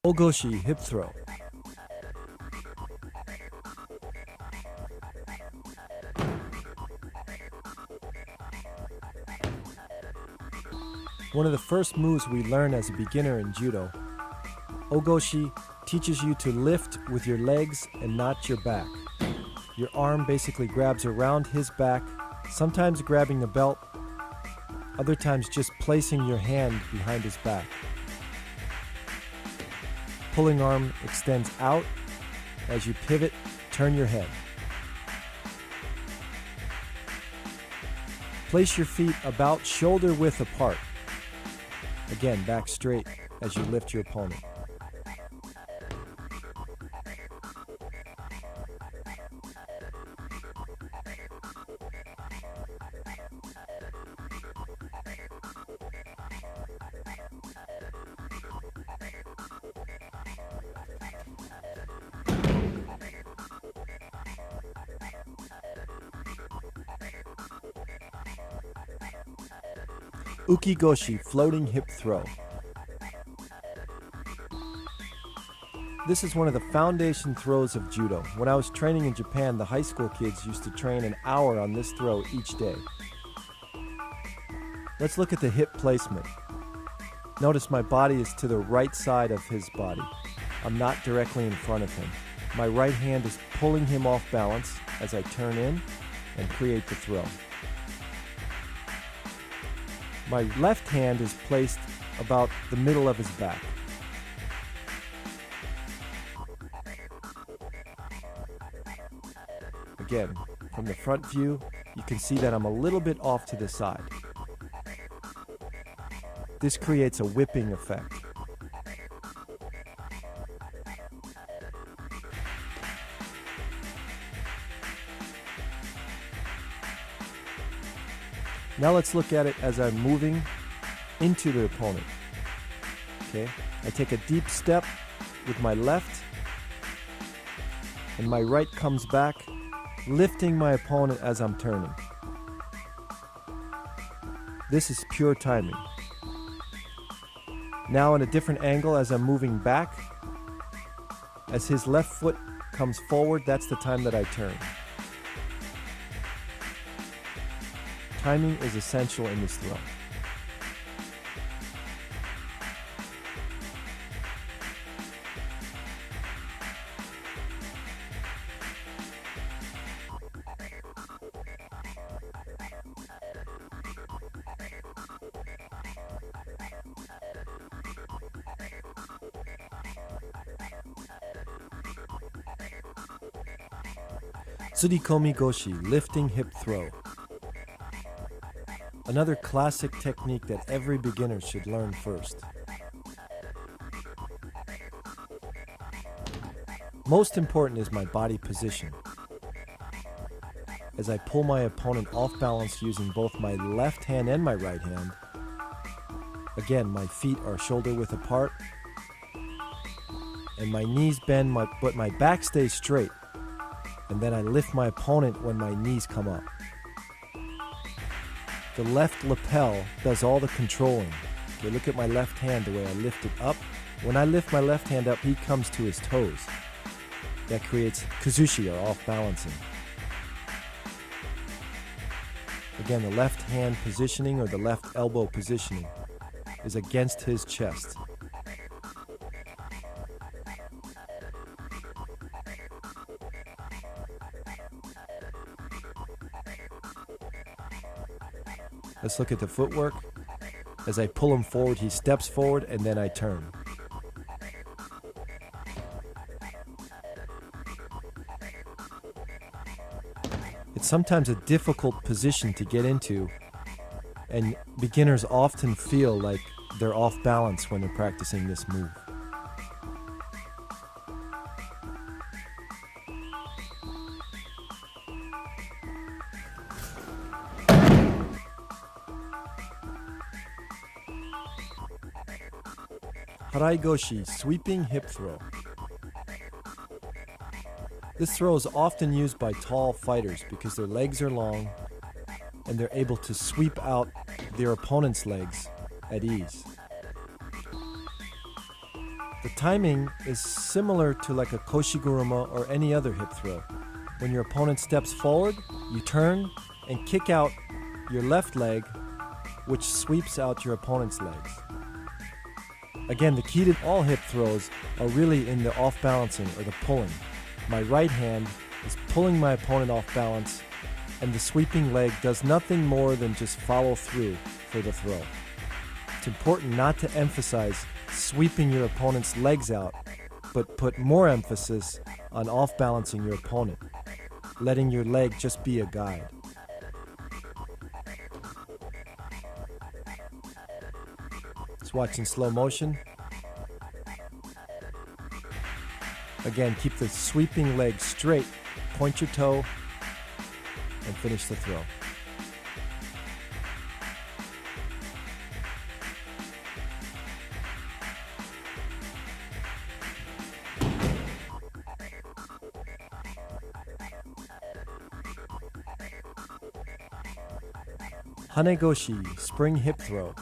Ogoshi hip throw. One of the first moves we learn as a beginner in judo, Ogoshi teaches you to lift with your legs and not your back. Your arm basically grabs around his back, sometimes grabbing the belt, other times just placing your hand behind his back. Pulling arm extends out. As you pivot, turn your head. Place your feet about shoulder width apart. Again, back straight as you lift your opponent. Ukigoshi, floating hip throw. This is one of the foundation throws of judo. When I was training in Japan, the high school kids used to train an hour on this throw each day. Let's look at the hip placement. Notice my body is to the right side of his body. I'm not directly in front of him. My right hand is pulling him off balance as I turn in and create the throw. My left hand is placed about the middle of his back. Again, from the front view, you can see that I'm a little bit off to the side. This creates a whipping effect. Now let's look at it as I'm moving into the opponent. Okay, I take a deep step with my left, and my right comes back, lifting my opponent as I'm turning. This is pure timing. Now in a different angle as I'm moving back, as his left foot comes forward, that's the time that I turn. Timing is essential in this throw. Tsurikomi goshi, lifting hip throw. Another classic technique that every beginner should learn first. Most important is my body position. As I pull my opponent off balance using both my left hand and my right hand, again, my feet are shoulder width apart, and my knees bend, but my back stays straight, and then I lift my opponent when my knees come up. The left lapel does all the controlling. Okay, look at my left hand, the way I lift it up. When I lift my left hand up, he comes to his toes. That creates kazushi, or off balancing. Again, the left hand positioning or the left elbow positioning is against his chest. Let's look at the footwork. As I pull him forward, he steps forward, and then I turn. It's sometimes a difficult position to get into, and beginners often feel like they're off balance when they're practicing this move. Haraigoshi, sweeping hip throw. This throw is often used by tall fighters because their legs are long and they're able to sweep out their opponent's legs at ease. The timing is similar to like a koshiguruma or any other hip throw. When your opponent steps forward, you turn and kick out your left leg, which sweeps out your opponent's legs. Again, the key to all hip throws are really in the off-balancing or the pulling. My right hand is pulling my opponent off balance, and the sweeping leg does nothing more than just follow through for the throw. It's important not to emphasize sweeping your opponent's legs out, but put more emphasis on off-balancing your opponent, letting your leg just be a guide. Let's watch in slow motion. Again, keep the sweeping leg straight, point your toe, and finish the throw. Hanegoshi, spring hip throw.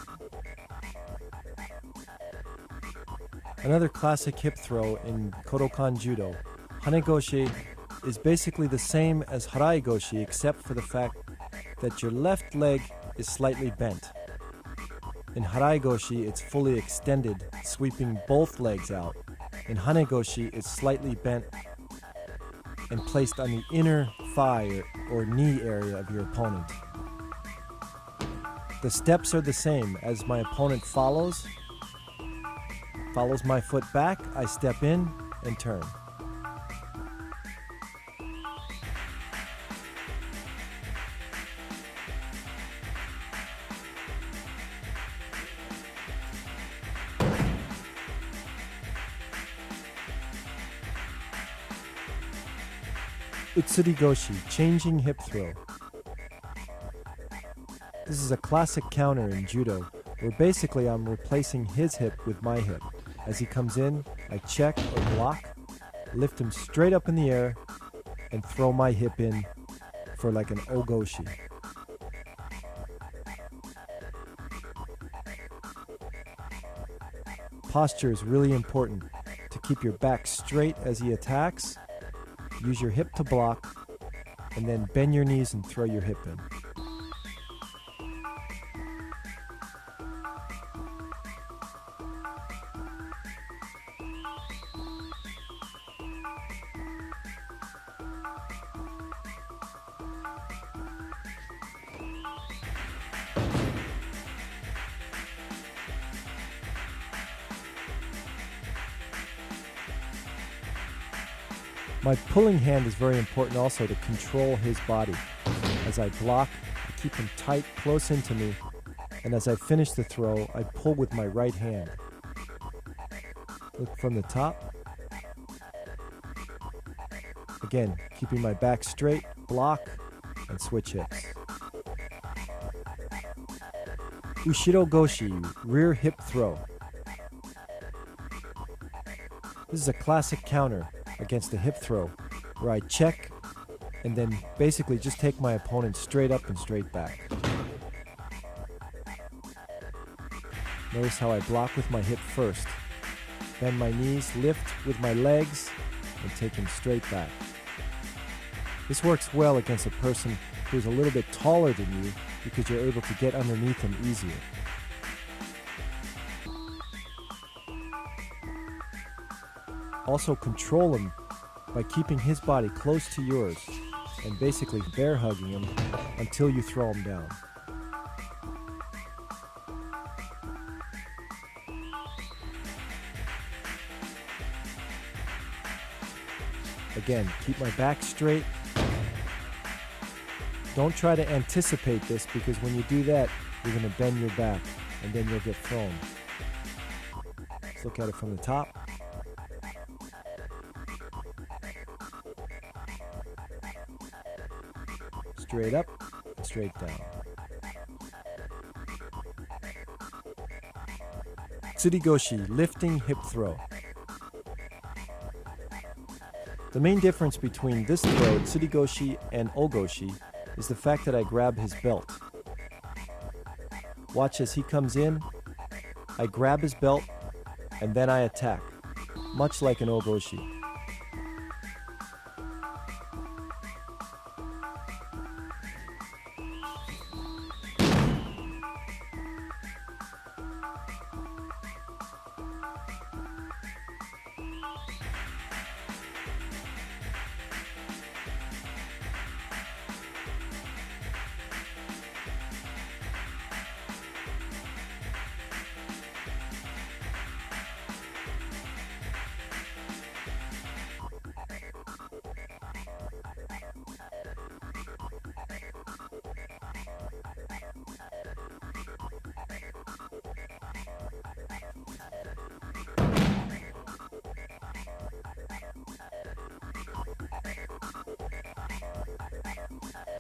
Another classic hip throw in Kodokan Judo. Hanegoshi is basically the same as Haraigoshi except for the fact that your left leg is slightly bent. In Haraigoshi, it's fully extended, sweeping both legs out. In Hanegoshi, it's slightly bent and placed on the inner thigh or knee area of your opponent. The steps are the same. As my opponent follows my foot back, I step in and turn. Utsurigoshi, changing hip throw. This is a classic counter in judo, where basically I'm replacing his hip with my hip. As he comes in, I check or block, lift him straight up in the air, and throw my hip in for like an ogoshi. Posture is really important to keep your back straight as he attacks. Use your hip to block, and then bend your knees and throw your hip in. My pulling hand is very important also to control his body. As I block, I keep him tight, close into me, and as I finish the throw, I pull with my right hand. Look from the top. Again, keeping my back straight, block, and switch hips. Ushiro goshi, rear hip throw. This is a classic counter against the hip throw, where I check and then basically just take my opponent straight up and straight back. Notice how I block with my hip first, bend my knees, lift with my legs, and take him straight back. This works well against a person who's a little bit taller than you because you're able to get underneath him easier. Also control him by keeping his body close to yours and basically bear hugging him until you throw him down. Again, keep my back straight. Don't try to anticipate this because when you do that, you're going to bend your back and then you'll get thrown. Let's look at it from the top. Straight up, and straight down. Tsurigoshi, lifting hip throw. The main difference between this throw, Tsurigoshi, and Ogoshi is the fact that I grab his belt. Watch as he comes in, I grab his belt, and then I attack. much like an ogoshi.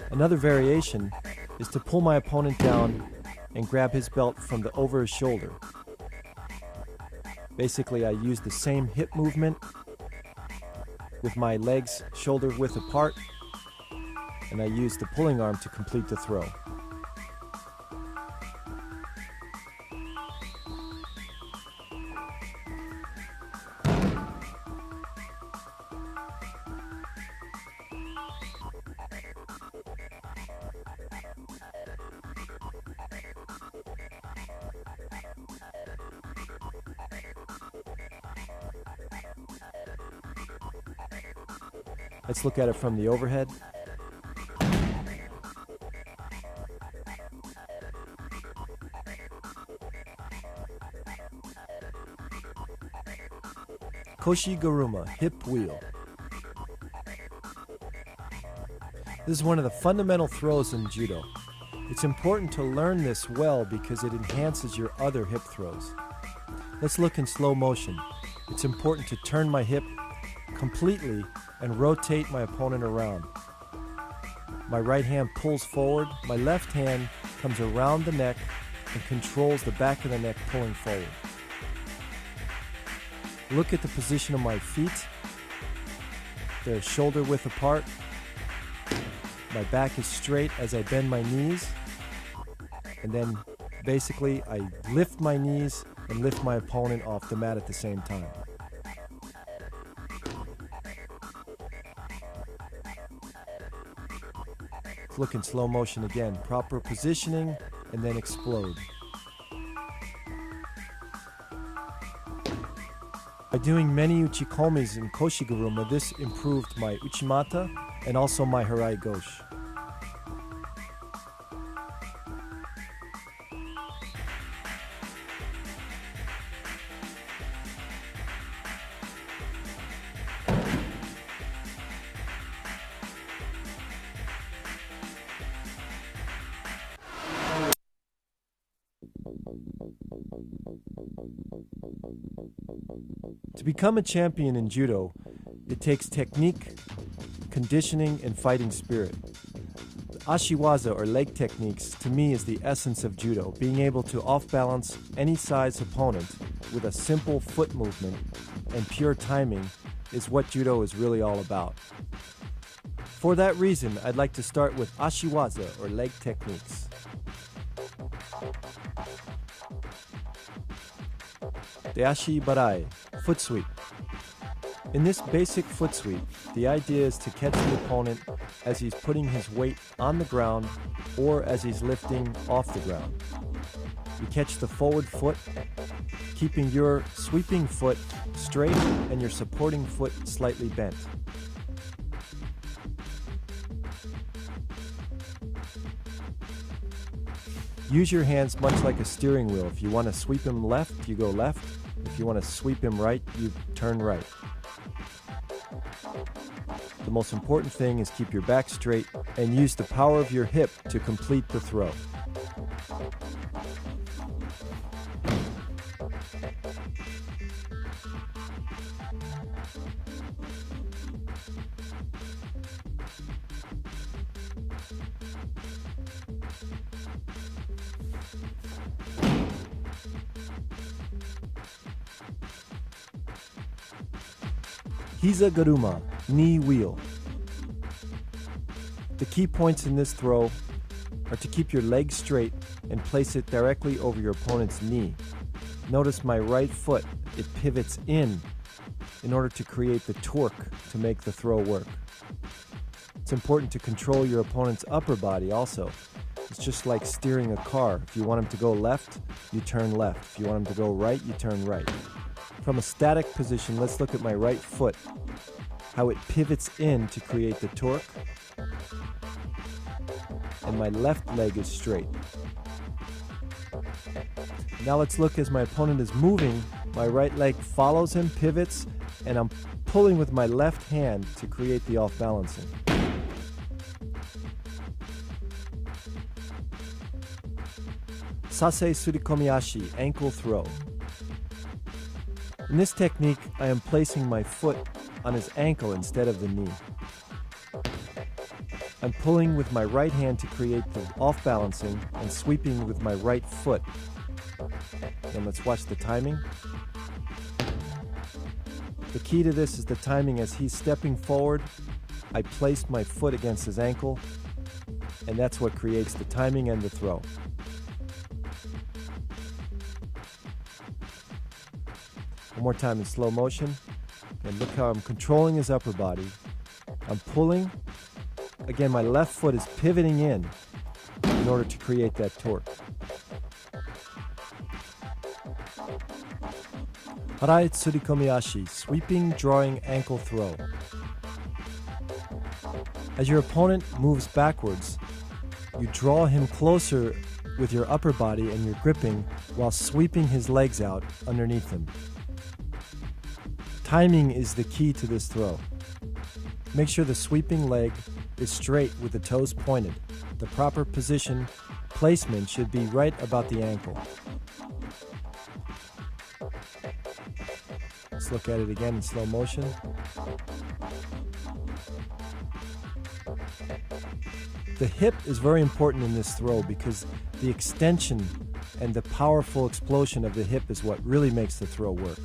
Another variation is to pull my opponent down and grab his belt from over his shoulder. Basically, I use the same hip movement with my legs shoulder width apart, and I use the pulling arm to complete the throw. Let's look at it from the overhead. Koshi Garuma, hip wheel. This is one of the fundamental throws in judo. It's important to learn this well because it enhances your other hip throws. Let's look in slow motion. It's important to turn my hip completely and rotate my opponent around. My right hand pulls forward, my left hand comes around the neck and controls the back of the neck pulling forward. Look at the position of my feet. They're shoulder width apart. My back is straight as I bend my knees. And then basically I lift my knees and lift my opponent off the mat at the same time. Look in slow motion again. Proper positioning and then explode. By doing many uchikomis in Koshi-Garuma, this improved my uchimata and also my harai goshi. To become a champion in judo, it takes technique, conditioning, and fighting spirit. The ashiwaza, or leg techniques, to me is the essence of judo, being able to off-balance any size opponent with a simple foot movement and pure timing is what judo is really all about. For that reason, I'd like to start with ashiwaza, or leg techniques. Deashi barai, foot sweep. In this basic foot sweep, the idea is to catch the opponent as he's putting his weight on the ground or as he's lifting off the ground. You catch the forward foot, keeping your sweeping foot straight and your supporting foot slightly bent. Use your hands much like a steering wheel. If you want to sweep him left, you go left. If you want to sweep him right, you turn right. The most important thing is keep your back straight and use the power of your hip to complete the throw. Hiza Garuma, knee wheel. The key points in this throw are to keep your leg straight and place it directly over your opponent's knee. Notice my right foot, it pivots in in order to create the torque to make the throw work. It's important to control your opponent's upper body also. It's just like steering a car. If you want him to go left, you turn left. If you want him to go right, you turn right. From a static position, let's look at my right foot, how it pivots in to create the torque, and my left leg is straight. Now let's look as my opponent is moving, my right leg follows him, pivots, and I'm pulling with my left hand to create the off-balancing. Sase surikomiashi, ankle throw. In this technique, I am placing my foot on his ankle instead of the knee. I'm pulling with my right hand to create the off-balancing and sweeping with my right foot. And let's watch the timing. The key to this is the timing. As he's stepping forward, I place my foot against his ankle, and that's what creates the timing and the throw. One more time in slow motion. And look how I'm controlling his upper body. I'm pulling. Again, my left foot is pivoting in order to create that torque. Harai tsurikomiashi, sweeping, drawing ankle throw. As your opponent moves backwards, you draw him closer with your upper body and you're gripping while sweeping his legs out underneath him. Timing is the key to this throw. Make sure the sweeping leg is straight with the toes pointed. The proper position placement should be right about the ankle. Let's look at it again in slow motion. The hip is very important in this throw because the extension and the powerful explosion of the hip is what really makes the throw work.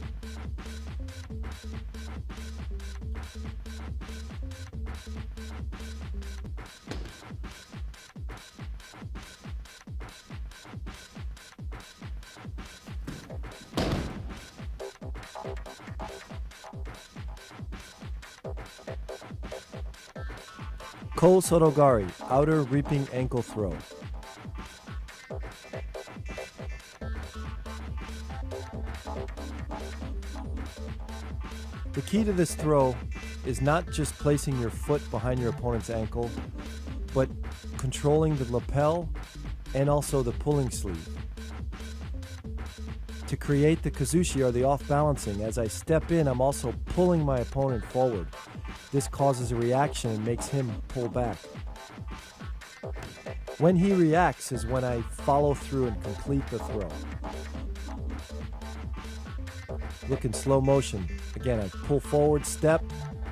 Ko Sorogari, outer reaping ankle throw. The key to this throw is not just placing your foot behind your opponent's ankle, but controlling the lapel and also the pulling sleeve. To create the kazushi or the off-balancing, as I step in, I'm also pulling my opponent forward. This causes a reaction and makes him pull back. When he reacts is when I follow through and complete the throw. Look in slow motion. Again, I pull forward, step,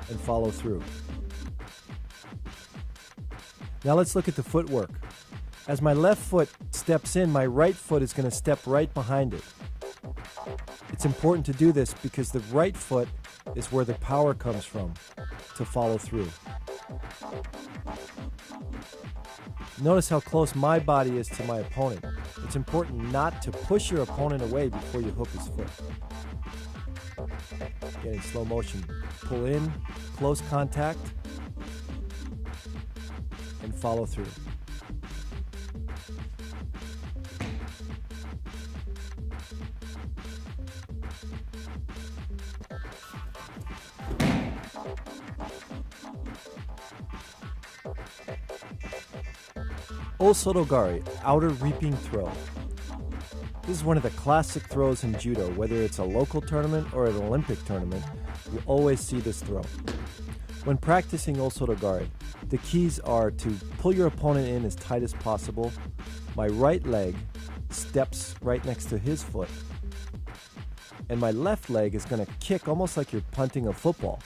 and follow through. Now let's look at the footwork. As my left foot steps in, my right foot is going to step right behind it. It's important to do this because the right foot is where the power comes from to follow through. Notice how close my body is to my opponent. It's important not to push your opponent away before you hook his foot. Again, in slow motion, pull in, close contact, and follow through. Osorogari, outer reaping throw. This is one of the classic throws in judo. Whether it's a local tournament or an Olympic tournament, you always see this throw. When practicing osorogari, the keys are to pull your opponent in as tight as possible. My right leg steps right next to his foot, and my left leg is going to kick almost like you're punting a football.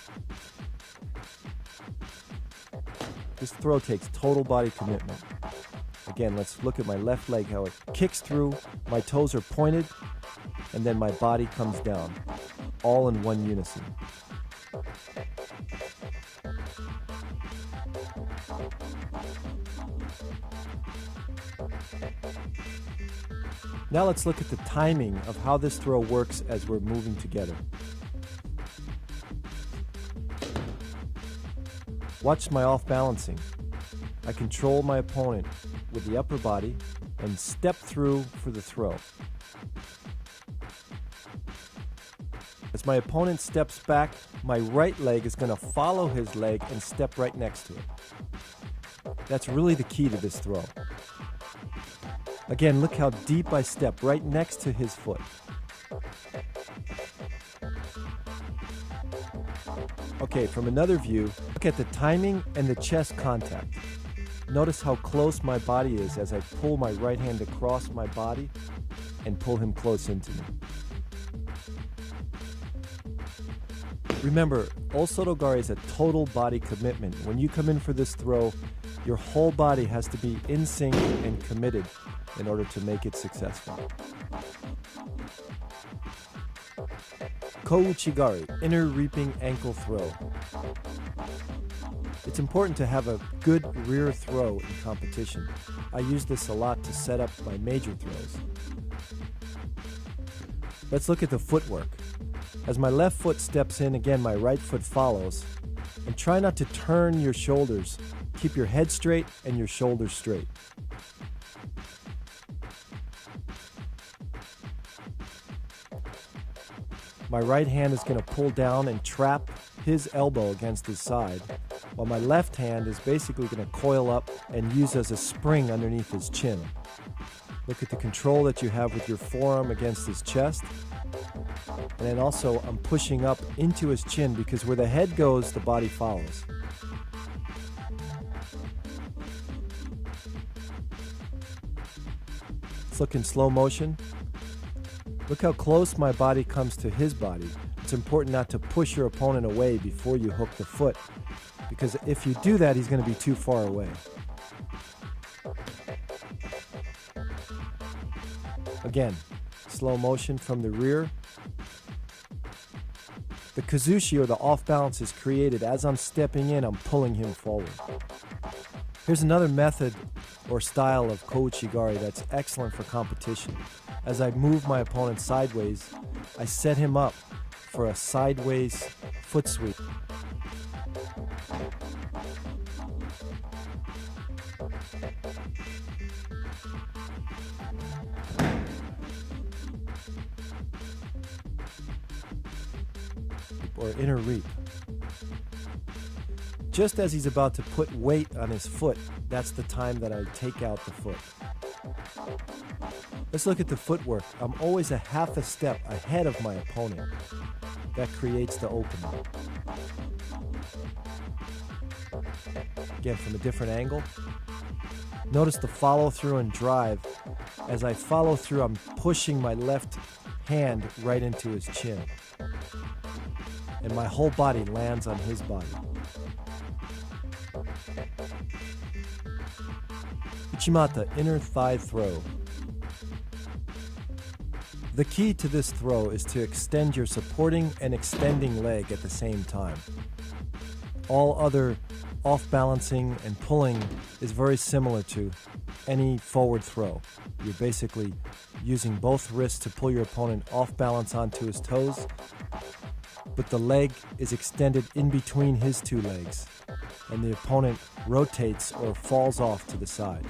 This throw takes total body commitment. Again, let's look at my left leg, how it kicks through, my toes are pointed, and then my body comes down, all in one unison. Now let's look at the timing of how this throw works as we're moving together. Watch my off-balancing. I control my opponent with the upper body and step through for the throw. As my opponent steps back, my right leg is going to follow his leg and step right next to it. That's really the key to this throw. Again, look how deep I step right next to his foot. Okay, from another view, look at the timing and the chest contact. Notice how close my body is as I pull my right hand across my body and pull him close into me. Remember, Osotogari is a total body commitment. When you come in for this throw, your whole body has to be in sync and committed in order to make it successful. Kouchigari, inner reaping ankle throw. It's important to have a good rear throw in competition. I use this a lot to set up my major throws. Let's look at the footwork. As my left foot steps in, again my right foot follows. And try not to turn your shoulders. Keep your head straight and your shoulders straight. My right hand is going to pull down and trap his elbow against his side, while my left hand is basically going to coil up and use as a spring underneath his chin. Look at the control that you have with your forearm against his chest. And then also I'm pushing up into his chin because where the head goes, the body follows. Let's look in slow motion. Look how close my body comes to his body. It's important not to push your opponent away before you hook the foot, because if you do that, he's going to be too far away. Again, slow motion from the rear. The kazushi, or the off balance, is created as I'm stepping in, I'm pulling him forward. Here's another method or style of kouchigari that's excellent for competition. As I move my opponent sideways, I set him up for a sideways foot sweep. Or inner reap. Just as he's about to put weight on his foot, that's the time that I take out the foot. Let's look at the footwork. I'm always a half a step ahead of my opponent. That creates the opening. Again, from a different angle. Notice the follow through and drive. As I follow through, I'm pushing my left hand right into his chin. And my whole body lands on his body. Uchimata, inner thigh throw. The key to this throw is to extend your supporting and extending leg at the same time. All other off-balancing and pulling is very similar to any forward throw. You're basically using both wrists to pull your opponent off balance onto his toes, but the leg is extended in between his two legs, and the opponent rotates or falls off to the side.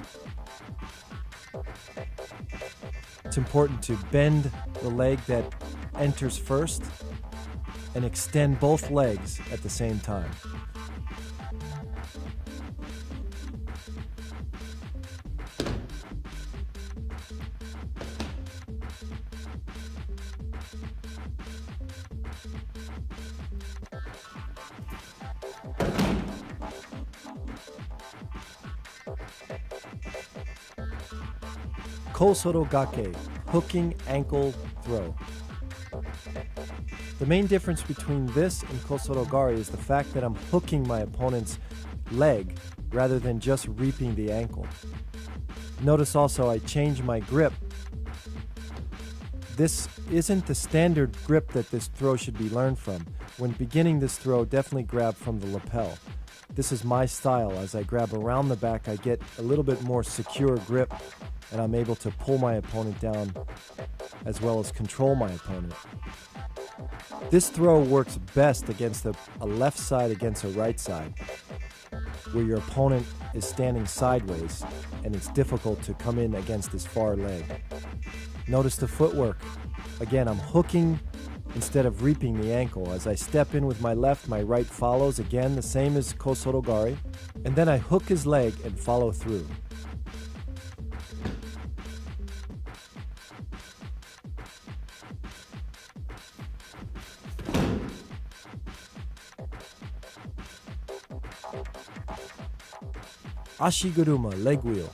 It's important to bend the leg that enters first and extend both legs at the same time. Kosorogake, hooking ankle throw. The main difference between this and kosorogari is the fact that I'm hooking my opponent's leg rather than just reaping the ankle. Notice also I change my grip. This isn't the standard grip that this throw should be learned from. When beginning this throw, definitely grab from the lapel. This is my style. As I grab around the back, I get a little bit more secure grip, and I'm able to pull my opponent down as well as control my opponent. This throw works best against a left side against a right side. where your opponent is standing sideways and it's difficult to come in against his far leg. Notice the footwork. Again, I'm hooking instead of reaping the ankle. As I step in with my left, my right follows. Again, the same as Kosotogari. And then I hook his leg and follow through. Ashiguruma, leg wheel.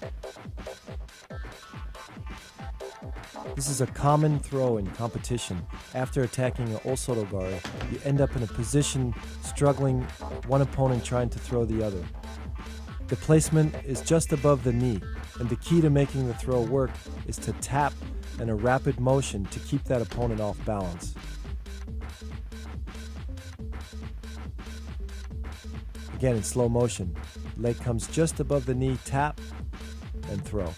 This is a common throw in competition. After attacking an Osotogari, you end up in a position struggling, one opponent trying to throw the other. The placement is just above the knee, and the key to making the throw work is to tap in a rapid motion to keep that opponent off balance. Again, in slow motion, leg comes just above the knee, tap, and throw.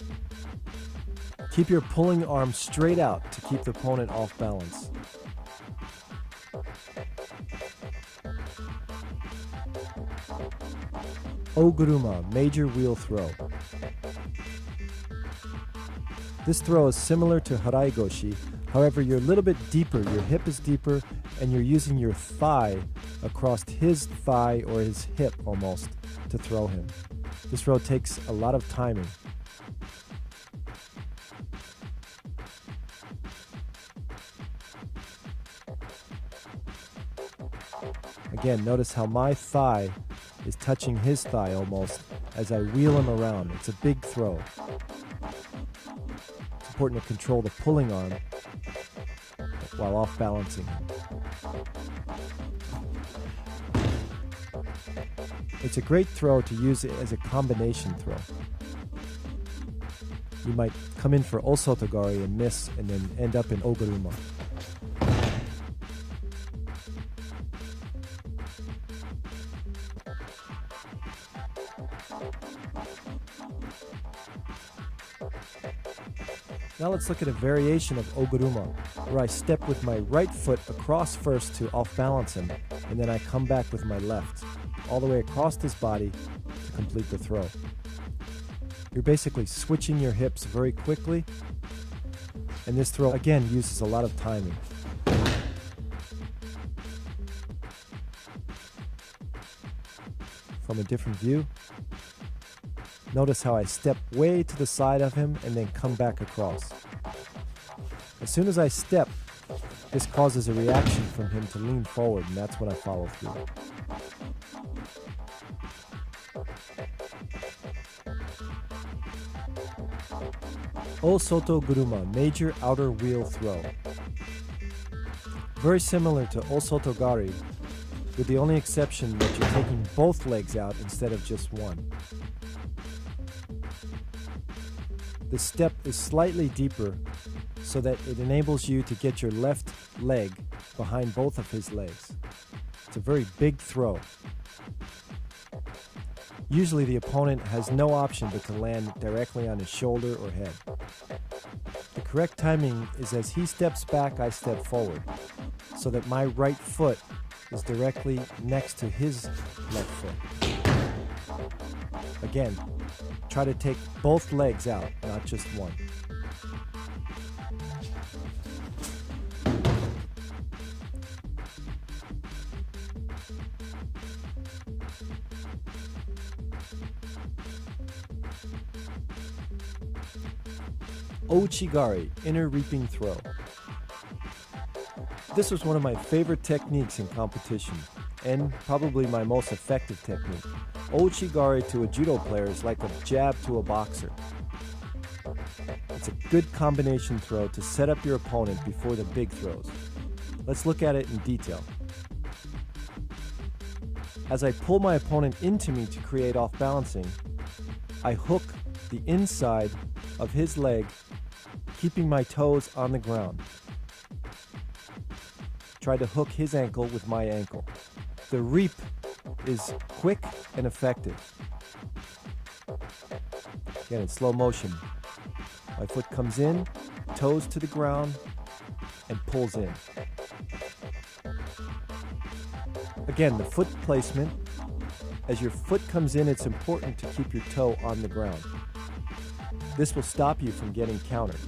Keep your pulling arm straight out to keep the opponent off balance. Oguruma, major wheel throw. This throw is similar to Haraigoshi, however you're a little bit deeper, your hip is deeper, and you're using your thigh across his thigh or his hip almost to throw him. This throw takes a lot of timing. Again, notice how my thigh is touching his thigh almost as I wheel him around. It's a big throw. It's important to control the pulling arm while off balancing him. It's a great throw to use it as a combination throw. You might come in for Osotogari and miss and then end up in Oguruma. Now let's look at a variation of Oguruma, where I step with my right foot across first to off-balance him, and then I come back with my left, all the way across his body to complete the throw. You're basically switching your hips very quickly, and this throw, again, uses a lot of timing. From a different view, notice how I step way to the side of him and then come back across. As soon as I step, this causes a reaction from him to lean forward, and that's when I follow through. Osotoguruma, major outer wheel throw. Very similar to Osotogari, with the only exception that you're taking both legs out instead of just one. The step is slightly deeper so that it enables you to get your left leg behind both of his legs. It's a very big throw. Usually the opponent has no option but to land directly on his shoulder or head. The correct timing is as he steps back, I step forward, so that my right foot is directly next to his left foot. Again, try to take both legs out, not just one. Ouchigari, inner reaping throw. This was one of my favorite techniques in competition, and probably my most effective technique. Ouchigari to a judo player is like a jab to a boxer. It's a good combination throw to set up your opponent before the big throws. Let's look at it in detail. As I pull my opponent into me to create off-balancing, I hook the inside of his leg, keeping my toes on the ground. Try to hook his ankle with my ankle. The reap is quick and effective. Again, in slow motion. My foot comes in, toes to the ground, and pulls in. Again, the foot placement as your foot comes in, it's important to keep your toe on the ground. This will stop you from getting countered.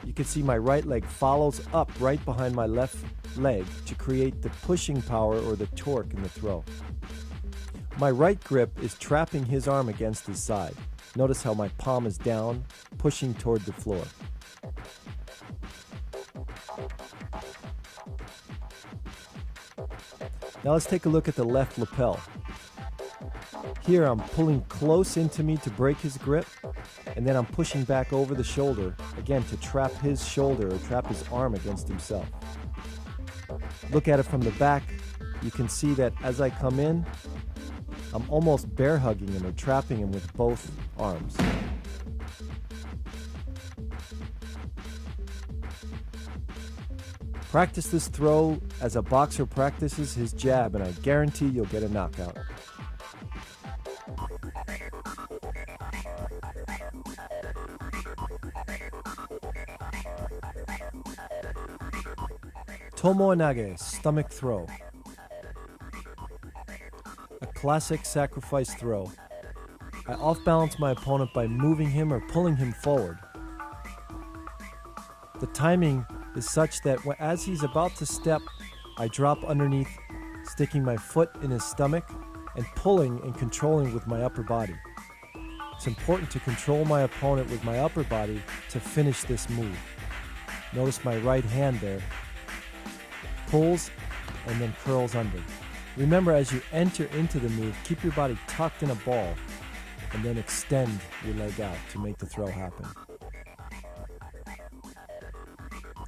You can see my right leg follows up right behind my left leg to create the pushing power or the torque in the throw. My right grip is trapping his arm against his side. Notice how my palm is down, pushing toward the floor. Now let's take a look at the left lapel. Here I'm pulling close into me to break his grip, and then I'm pushing back over the shoulder, again to trap his shoulder or trap his arm against himself. Look at it from the back. You can see that as I come in, I'm almost bear hugging him or trapping him with both arms. Practice this throw as a boxer practices his jab, and I guarantee you'll get a knockout. Tomoe nage, stomach throw. A classic sacrifice throw. I off-balance my opponent by moving him or pulling him forward. The timing is such that as he's about to step, I drop underneath, sticking my foot in his stomach and pulling and controlling with my upper body. It's important to control my opponent with my upper body to finish this move. Notice my right hand there. Pulls and then curls under. Remember, as you enter into the move, keep your body tucked in a ball and then extend your leg out to make the throw happen.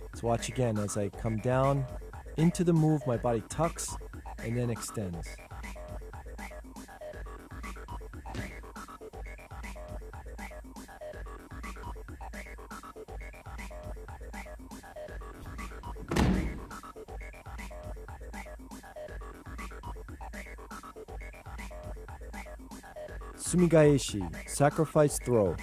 Let's watch again as I come down into the move, my body tucks and then extends. Sumigaeshi, sacrifice throw.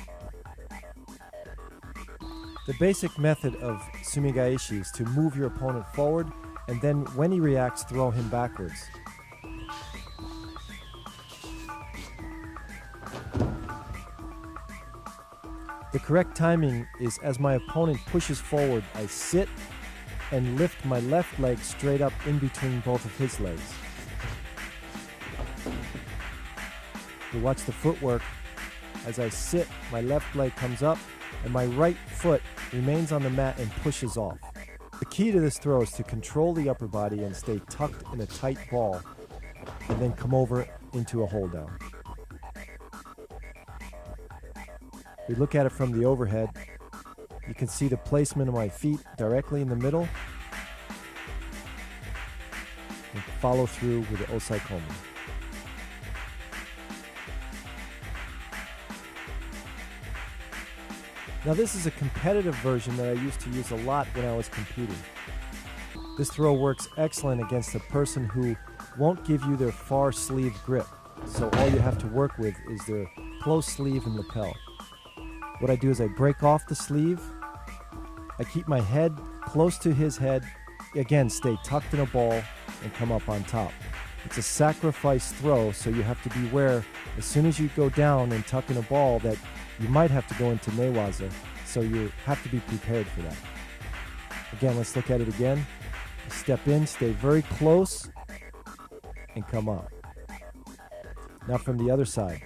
The basic method of sumigaeshi is to move your opponent forward and then when he reacts, throw him backwards. The correct timing is as my opponent pushes forward, I sit and lift my left leg straight up in between both of his legs. You watch the footwork. As I sit, my left leg comes up and my right foot remains on the mat and pushes off. The key to this throw is to control the upper body and stay tucked in a tight ball and then come over into a hold down. We look at it from the overhead. You can see the placement of my feet directly in the middle and follow through with the osaikomi. Now this is a competitive version that I used to use a lot when I was competing. This throw works excellent against a person who won't give you their far sleeve grip, so all you have to work with is their close sleeve and lapel. What I do is I break off the sleeve, I keep my head close to his head, again stay tucked in a ball and come up on top. It's a sacrifice throw, so you have to beware as soon as you go down and tuck in a ball that you might have to go into newaza, so you have to be prepared for that. Again, let's look at it again. Step in, stay very close, and come up. Now from the other side.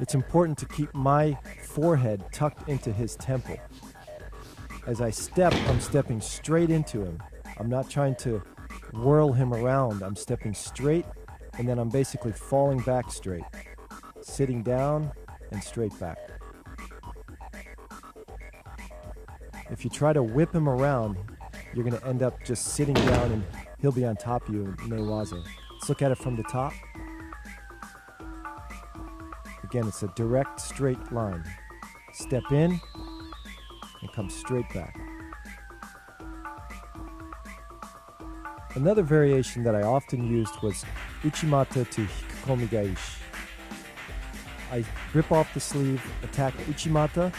It's important to keep my forehead tucked into his temple. As I step, I'm stepping straight into him. I'm not trying to whirl him around. I'm stepping straight, and then I'm basically falling back straight. Sitting down and straight back. If you try to whip him around, you're going to end up just sitting down and he'll be on top of you in newaza. Let's look at it from the top. Again, it's a direct straight line. Step in and come straight back. Another variation that I often used was uchimata to hikokomigaishi. I rip off the sleeve, attack uchimata,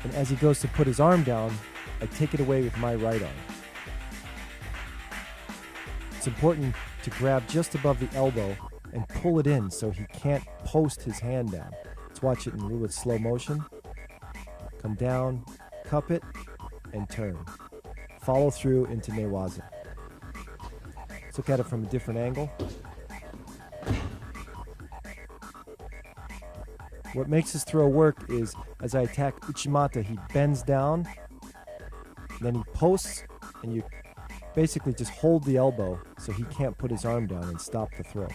and as he goes to put his arm down, I take it away with my right arm. It's important to grab just above the elbow and pull it in so he can't post his hand down. Let's watch it in a little bit slow motion. Come down, cup it, and turn. Follow through into newaza. Let's look at it from a different angle. What makes his throw work is, as I attack uchimata, he bends down, then he posts, and you basically just hold the elbow so he can't put his arm down and stop the throw.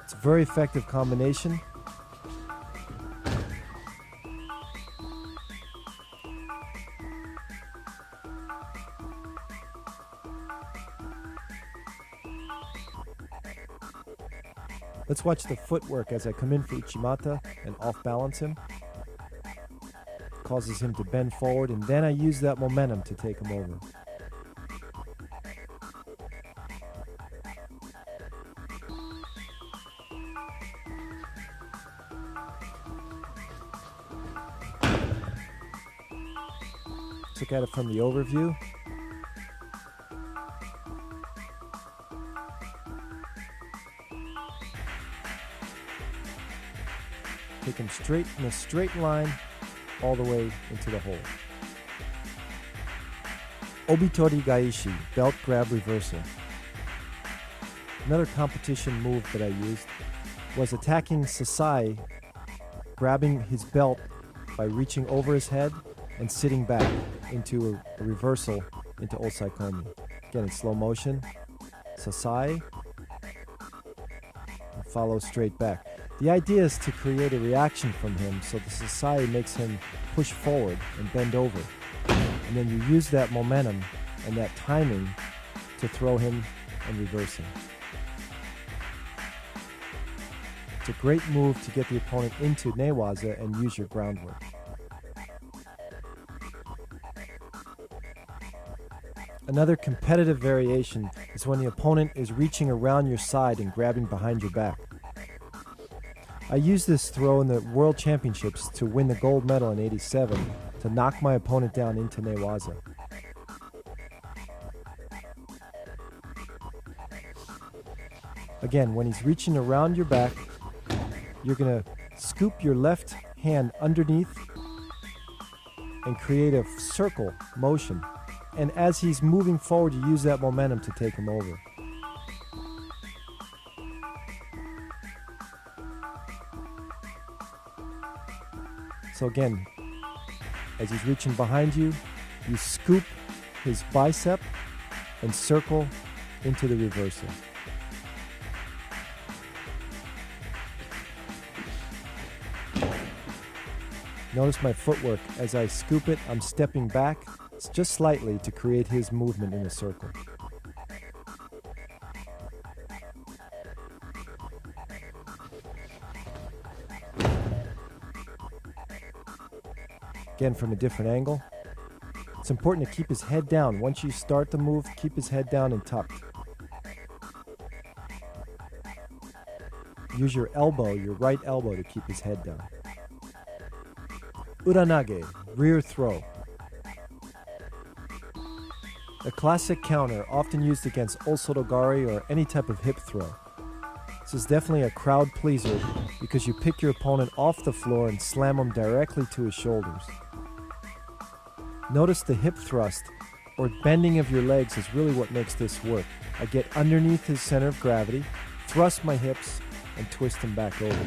It's a very effective combination. Let's watch the footwork as I come in for uchimata and off-balance him. Causes him to bend forward, and then I use that momentum to take him over. Let's look at it from the overview. Take him straight in a straight line all the way into the hole. Obitori Gaishi, belt grab reversal. Another competition move that I used was attacking Sasai, grabbing his belt by reaching over his head and sitting back into a reversal into Osaikomi. Again, in slow motion. Sasai, and follow straight back. The idea is to create a reaction from him so the Sasai makes him push forward and bend over. And then you use that momentum and that timing to throw him and reverse him. It's a great move to get the opponent into newaza and use your groundwork. Another competitive variation is when the opponent is reaching around your side and grabbing behind your back. I used this throw in the World Championships to win the gold medal in '87 to knock my opponent down into newaza. Again, when he's reaching around your back, you're going to scoop your left hand underneath and create a circle motion. And as he's moving forward, you use that momentum to take him over. So again, as he's reaching behind you, you scoop his bicep and circle into the reversal. Notice my footwork. As I scoop it, I'm stepping back just slightly to create his movement in a circle. Again, from a different angle. It's important to keep his head down. Once you start the move, keep his head down and tucked. Use your elbow, your right elbow, to keep his head down. Uranage, rear throw. A classic counter often used against osotogari or any type of hip throw. This is definitely a crowd pleaser because you pick your opponent off the floor and slam him directly to his shoulders. Notice the hip thrust or bending of your legs is really what makes this work. I get underneath his center of gravity, thrust my hips, and twist him back over.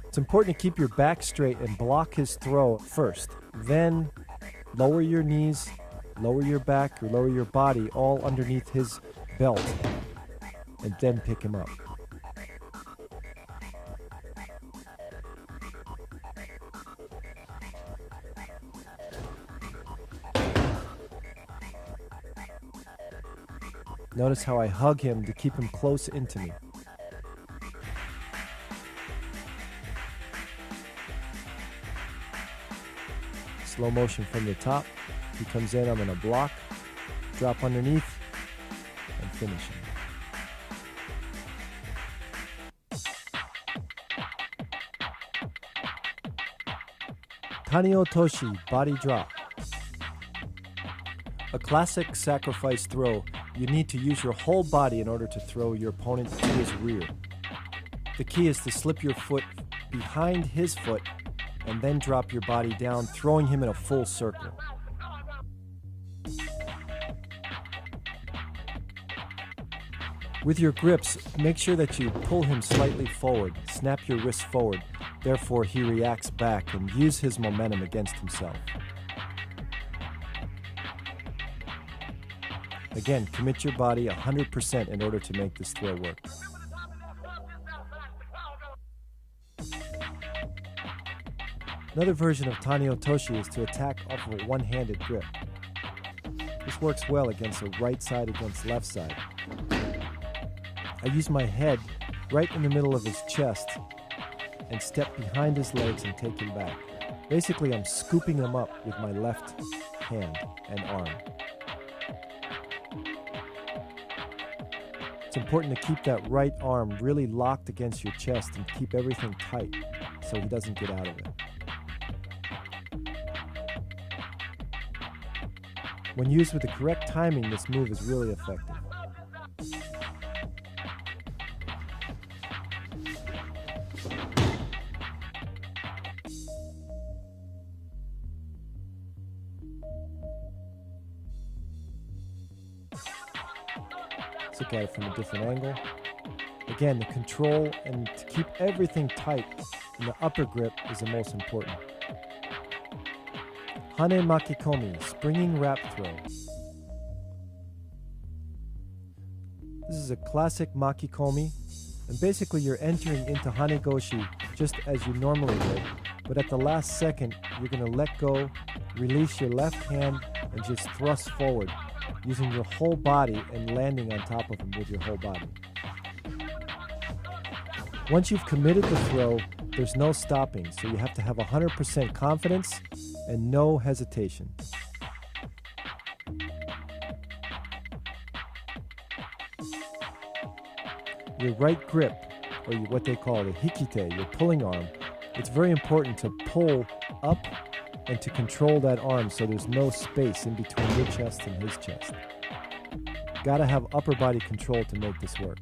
It's important to keep your back straight and block his throw first. Then lower your knees, lower your back, or lower your body all underneath his belt, and then pick him up. Notice how I hug him to keep him close into me. Slow motion from the top. He comes in, I'm going to block, drop underneath, and finish him. Tani Otoshi, body drop. A classic sacrifice throw, you need to use your whole body in order to throw your opponent to his rear. The key is to slip your foot behind his foot and then drop your body down, throwing him in a full circle. With your grips, make sure that you pull him slightly forward, snap your wrist forward, therefore he reacts back and use his momentum against himself. Again, commit your body 100% in order to make this throw work. Another version of Tani Otoshi is to attack off of a one-handed grip. This works well against a right side against left side. I use my head right in the middle of his chest and step behind his legs and take him back. Basically, I'm scooping him up with my left hand and arm. It's important to keep that right arm really locked against your chest and keep everything tight so he doesn't get out of it. When used with the correct timing, this move is really effective. Let's look at it from a different angle. Again, the control and to keep everything tight in the upper grip is the most important. Hane Makikomi, springing wrap throw. This is a classic Makikomi, and basically you're entering into Hanegoshi just as you normally would, but at the last second, you're going to let go, release your left hand, and just thrust forward, using your whole body and landing on top of him with your whole body. Once you've committed the throw, there's no stopping, so you have to have 100% confidence and no hesitation. Your right grip, or what they call the hikite, your pulling arm, it's very important to pull up and to control that arm so there's no space in between your chest and his chest. Gotta have upper body control to make this work.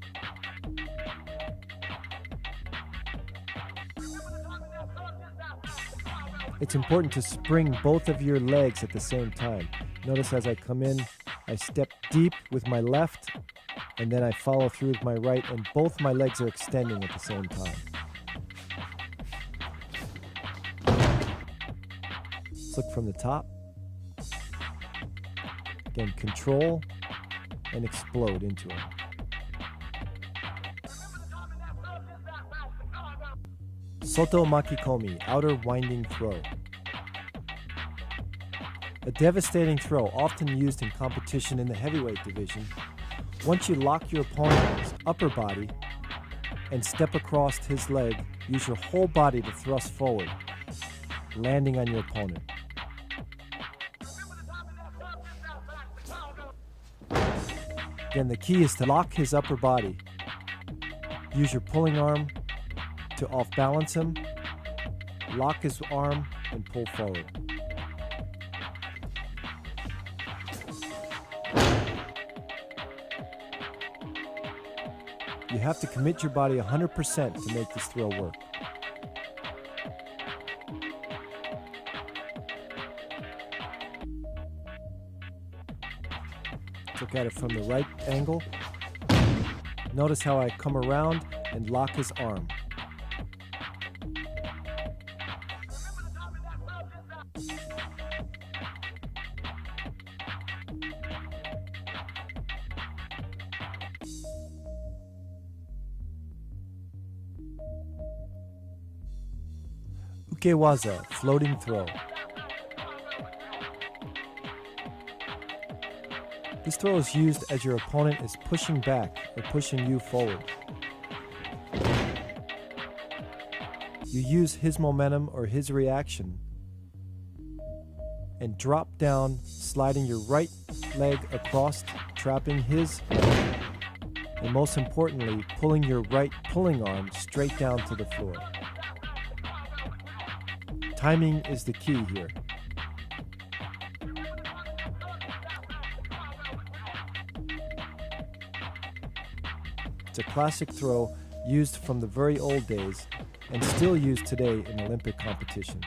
It's important to spring both of your legs at the same time. Notice as I come in, I step deep with my left, and then I follow through with my right, and both my legs are extending at the same time. Let's look from the top. Again, control and explode into it. Soto Makikomi, outer winding throw. A devastating throw, often used in competition in the heavyweight division. Once you lock your opponent's upper body and step across his leg, use your whole body to thrust forward, landing on your opponent. Again, the key is to lock his upper body. Use your pulling arm to off-balance him, lock his arm, and pull forward. You have to commit your body 100% to make this throw work. Let's look at it from the right angle. Notice how I come around and lock his arm. Ukewaza, floating throw. This throw is used as your opponent is pushing back or pushing you forward. You use his momentum or his reaction and drop down, sliding your right leg across, trapping his leg, and most importantly, pulling your right pulling arm straight down to the floor. Timing is the key here. It's a classic throw used from the very old days and still used today in Olympic competition.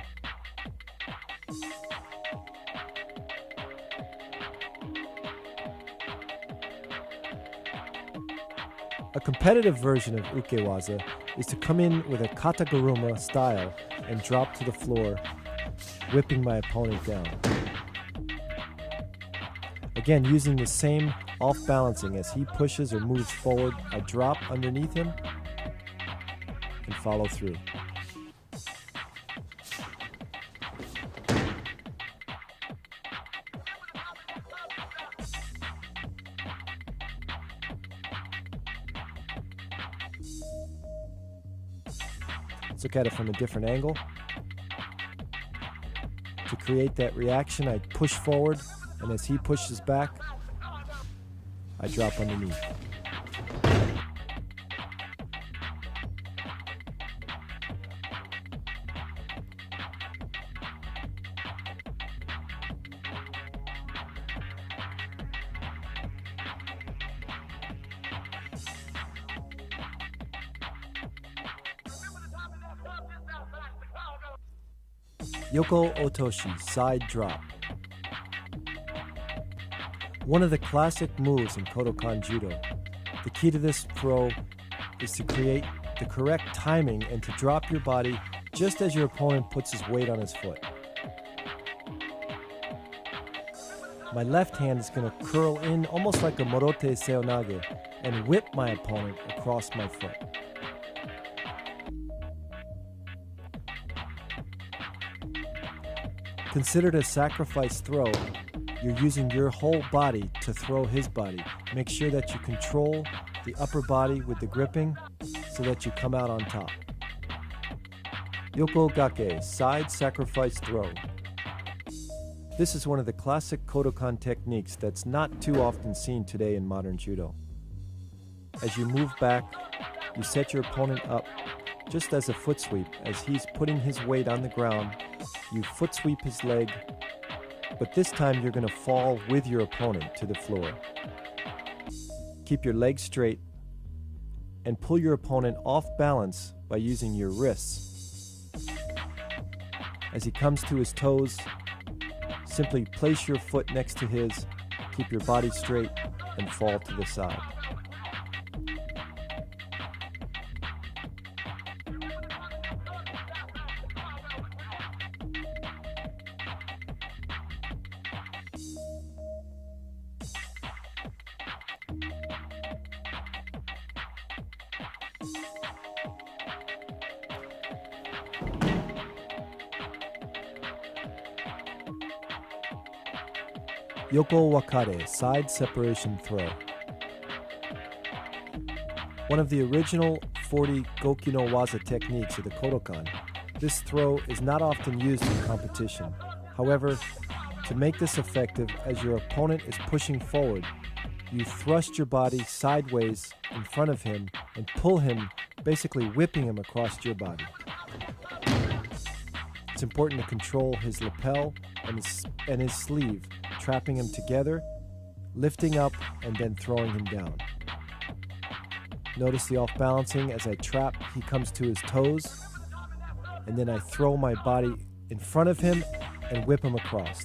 A competitive version of ukewaza is to come in with a kataguruma style and drop to the floor, whipping my opponent down. Again, using the same off-balancing as he pushes or moves forward, I drop underneath him and follow through. Let's look at it from a different angle. To create that reaction, I push forward, and as he pushes back, I drop underneath. Yoko Otoshi, side drop. One of the classic moves in Kodokan Judo. The key to this throw is to create the correct timing and to drop your body just as your opponent puts his weight on his foot. My left hand is going to curl in almost like a morote seonage and whip my opponent across my foot. Considered a sacrifice throw, you're using your whole body to throw his body. Make sure that you control the upper body with the gripping so that you come out on top. Yoko Gake, side sacrifice throw. This is one of the classic Kodokan techniques that's not too often seen today in modern judo. As you move back, you set your opponent up just as a foot sweep. As he's putting his weight on the ground, you foot sweep his leg, but this time you're going to fall with your opponent to the floor. Keep your legs straight and pull your opponent off balance by using your wrists. As he comes to his toes, simply place your foot next to his, keep your body straight, and fall to the side. Yoko Wakare, side separation throw. One of the original 40 Goki no Waza techniques of the Kodokan, this throw is not often used in competition. However, to make this effective, as your opponent is pushing forward, you thrust your body sideways in front of him and pull him, basically whipping him across your body. It's important to control his lapel and his sleeve, trapping him together, lifting up, and then throwing him down. Notice the off-balancing. As I trap, he comes to his toes, and then I throw my body in front of him and whip him across.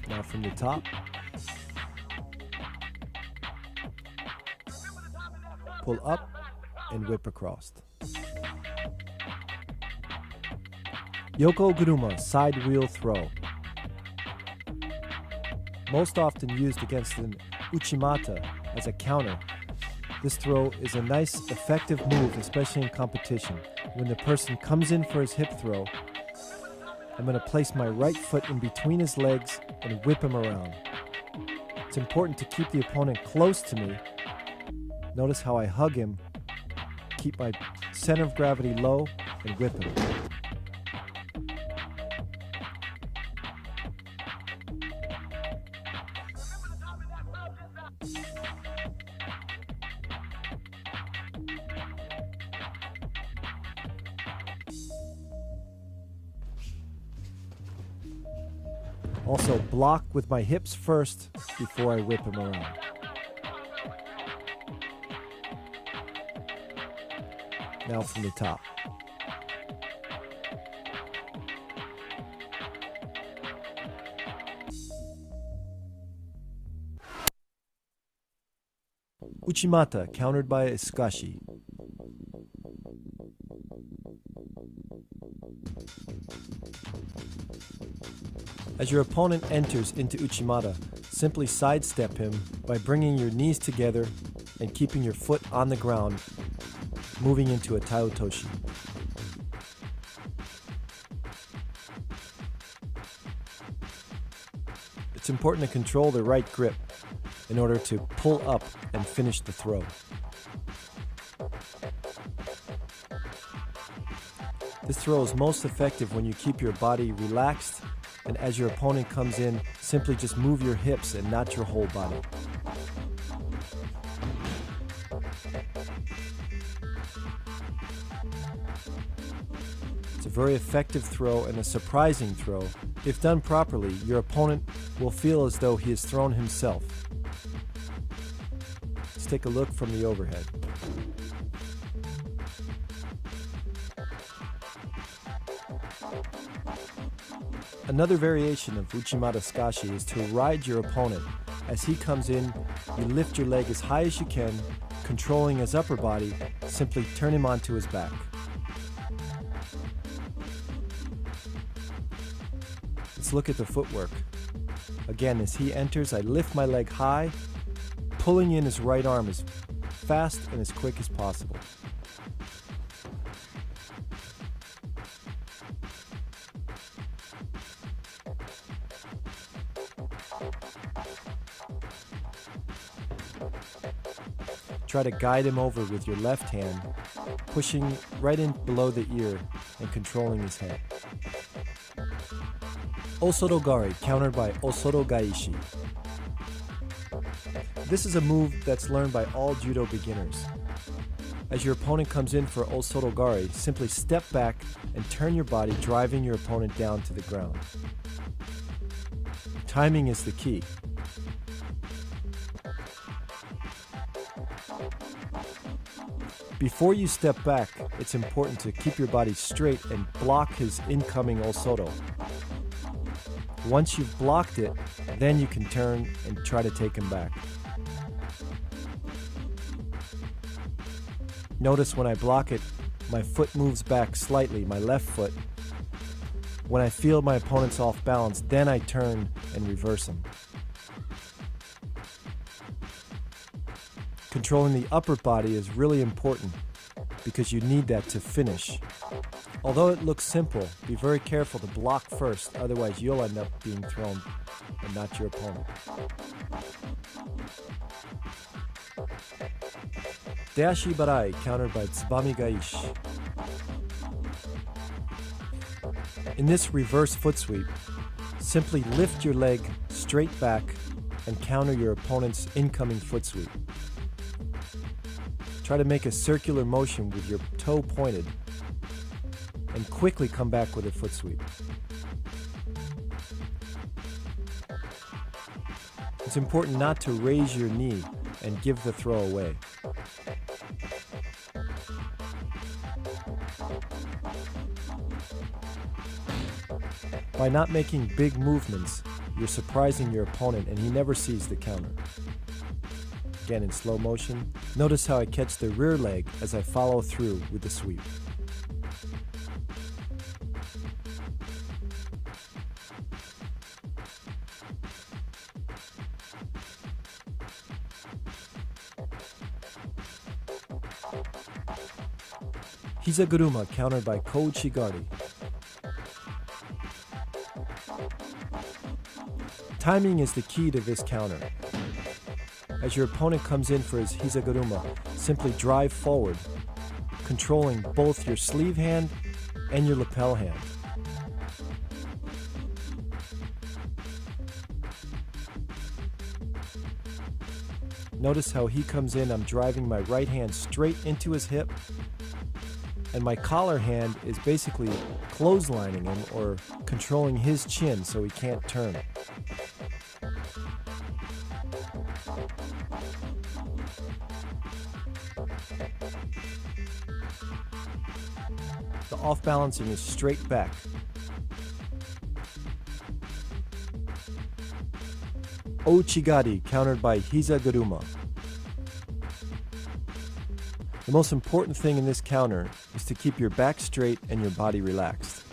Now from the top, pull up and whip across. Yoko Guruma, side wheel throw. Most often used against an uchimata as a counter, this throw is a nice, effective move, especially in competition. When the person comes in for his hip throw, I'm going to place my right foot in between his legs and whip him around. It's important to keep the opponent close to me. Notice how I hug him, keep my center of gravity low, and whip him. Also block with my hips first before I whip him around. Now from the top. Uchimata, countered by Iskashi. As your opponent enters into Uchimata, simply sidestep him by bringing your knees together and keeping your foot on the ground, moving into a Taiutoshi. It's important to control the right grip in order to pull up and finish the throw. This throw is most effective when you keep your body relaxed, and as your opponent comes in, simply just move your hips and not your whole body. It's a very effective throw and a surprising throw. If done properly, your opponent will feel as though he has thrown himself. Let's take a look from the overhead. Another variation of Uchimata Skashi is to ride your opponent. As he comes in, you lift your leg as high as you can, controlling his upper body, simply turn him onto his back. Let's look at the footwork. Again, as he enters, I lift my leg high, pulling in his right arm as fast and as quick as possible. Try to guide him over with your left hand, pushing right in below the ear and controlling his head. Osotogari, countered by Osotogaishi. This is a move that's learned by all judo beginners. As your opponent comes in for Osotogari, simply step back and turn your body, driving your opponent down to the ground. Timing is the key. Before you step back, it's important to keep your body straight and block his incoming Osoto. Once you've blocked it, then you can turn and try to take him back. Notice when I block it, my foot moves back slightly, my left foot. When I feel my opponent's off balance, then I turn and reverse him. Controlling the upper body is really important because you need that to finish. Although it looks simple, be very careful to block first, otherwise you'll end up being thrown and not your opponent. Deashi Barai, countered by Tsubami Gaishi. In this reverse foot sweep, simply lift your leg straight back and counter your opponent's incoming foot sweep. Try to make a circular motion with your toe pointed and quickly come back with a foot sweep. It's important not to raise your knee and give the throw away. By not making big movements, you're surprising your opponent and he never sees the counter. Again in slow motion, notice how I catch the rear leg as I follow through with the sweep. Hizaguruma, countered by Kouchigari. Timing is the key to this counter. As your opponent comes in for his Hizaguruma, simply drive forward, controlling both your sleeve hand and your lapel hand. Notice how he comes in, I'm driving my right hand straight into his hip, And my collar hand is basically clotheslining him or controlling his chin so he can't turn. The off balancing is straight back. Ouchigari, countered by Hizaguruma. The most important thing in this counter is to keep your back straight and your body relaxed.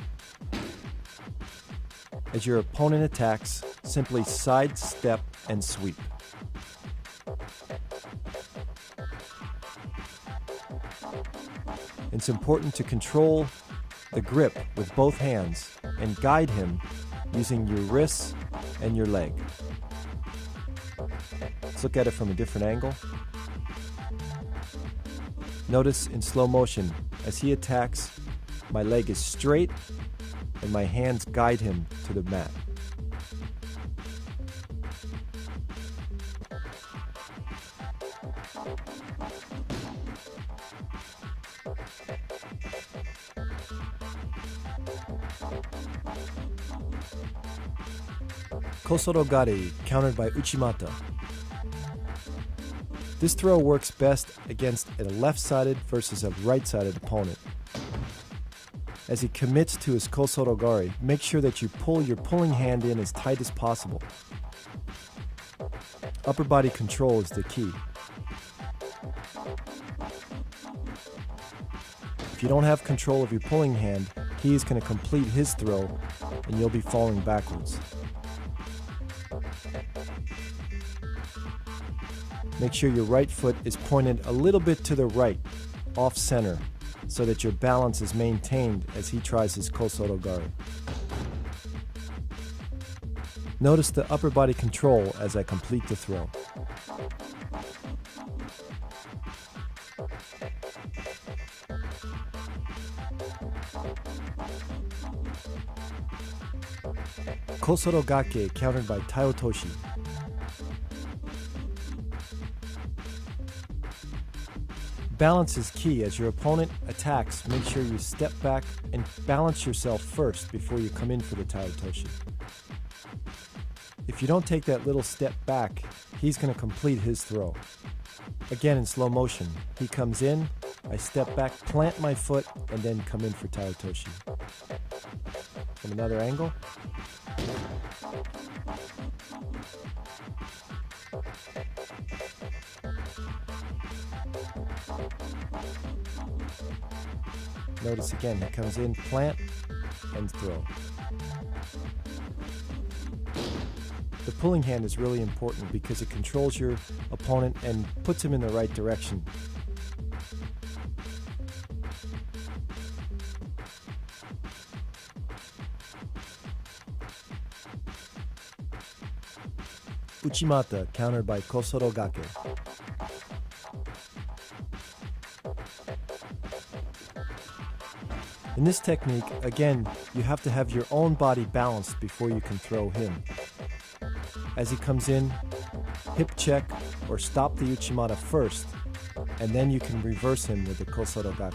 As your opponent attacks, simply sidestep and sweep. It's important to control the grip with both hands and guide him using your wrists and your leg. Let's look at it from a different angle. Notice in slow motion, as he attacks, my leg is straight and my hands guide him to the mat. Kosorogari, countered by Uchimata. This throw works best against a left-sided versus a right-sided opponent. As he commits to his kosorogari, make sure that you pull your pulling hand in as tight as possible. Upper body control is the key. If you don't have control of your pulling hand, he is going to complete his throw and you'll be falling backwards. Make sure your right foot is pointed a little bit to the right, off center, so that your balance is maintained as he tries his kosorogari. Notice the upper body control as I complete the throw. Kosorogake, countered by Taiotoshi. Balance is key. As your opponent attacks, make sure you step back and balance yourself first before you come in for the Taiotoshi. If you don't take that little step back, he's going to complete his throw. Again in slow motion, he comes in, I step back, plant my foot, and then come in for Taiotoshi. From another angle. Notice again, he comes in, plant, and throw. The pulling hand is really important because it controls your opponent and puts him in the right direction. Uchimata, countered by Kosorogake. In this technique, again, you have to have your own body balanced before you can throw him. As he comes in, hip check or stop the Uchimata first, and then you can reverse him with the Kosorogake.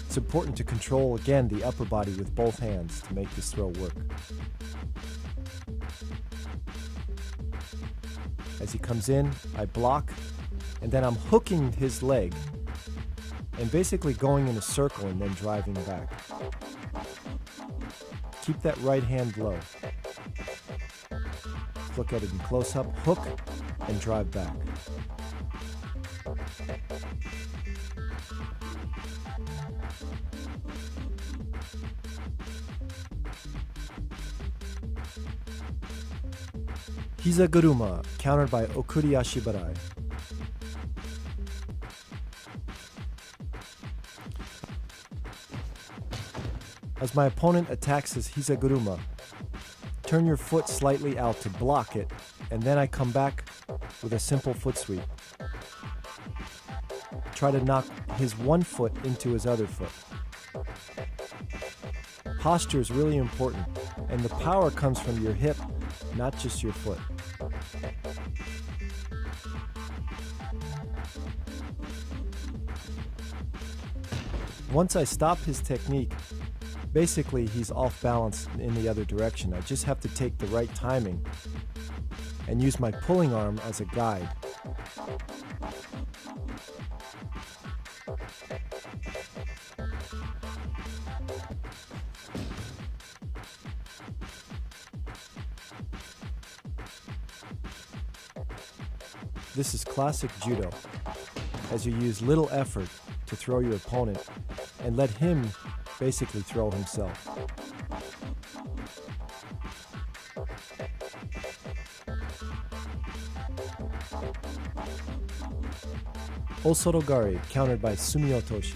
It's important to control, again, the upper body with both hands to make this throw work. As he comes in, I block, and then I'm hooking his leg and basically going in a circle and then driving back. Keep that right hand low. Look at it in close-up, hook, and drive back. Hizaguruma, countered by Okuri Ashibarai. As my opponent attacks his Hizaguruma, turn your foot slightly out to block it, and then I come back with a simple foot sweep. Try to knock his one foot into his other foot. Posture is really important, and the power comes from your hip not just your foot. Once I stop his technique, basically he's off balance in the other direction. I just have to take the right timing and use my pulling arm as a guide. This is classic judo, as you use little effort to throw your opponent and let him basically throw himself. Osorogari, countered by Sumiotoshi.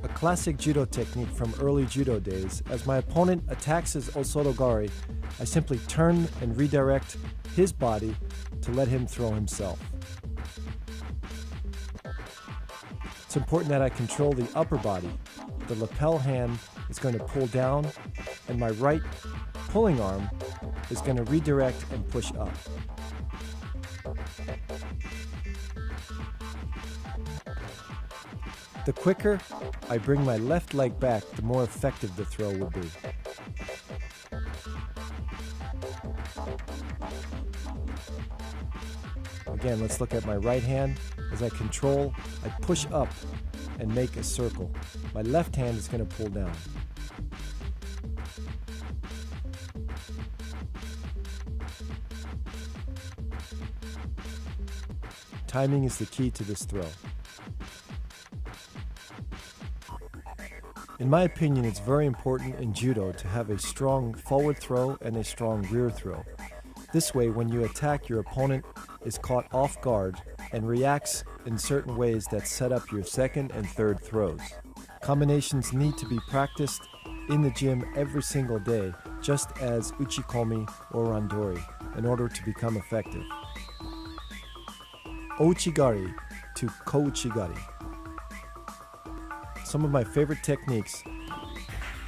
A classic judo technique from early judo days. As my opponent attacks his Osorogari, I simply turn and redirect his body to let him throw himself. It's important that I control the upper body. The lapel hand is going to pull down, and my right pulling arm is going to redirect and push up. The quicker I bring my left leg back, the more effective the throw will be. Again, let's look at my right hand. As I control, I push up and make a circle. My left hand is going to pull down. Timing is the key to this throw. In my opinion, it's very important in judo to have a strong forward throw and a strong rear throw. This way, when you attack, your opponent is caught off guard and reacts in certain ways that set up your second and third throws. Combinations need to be practiced in the gym every single day, just as uchikomi or randori, in order to become effective. Ouchigari to kouchigari. Some of my favorite techniques.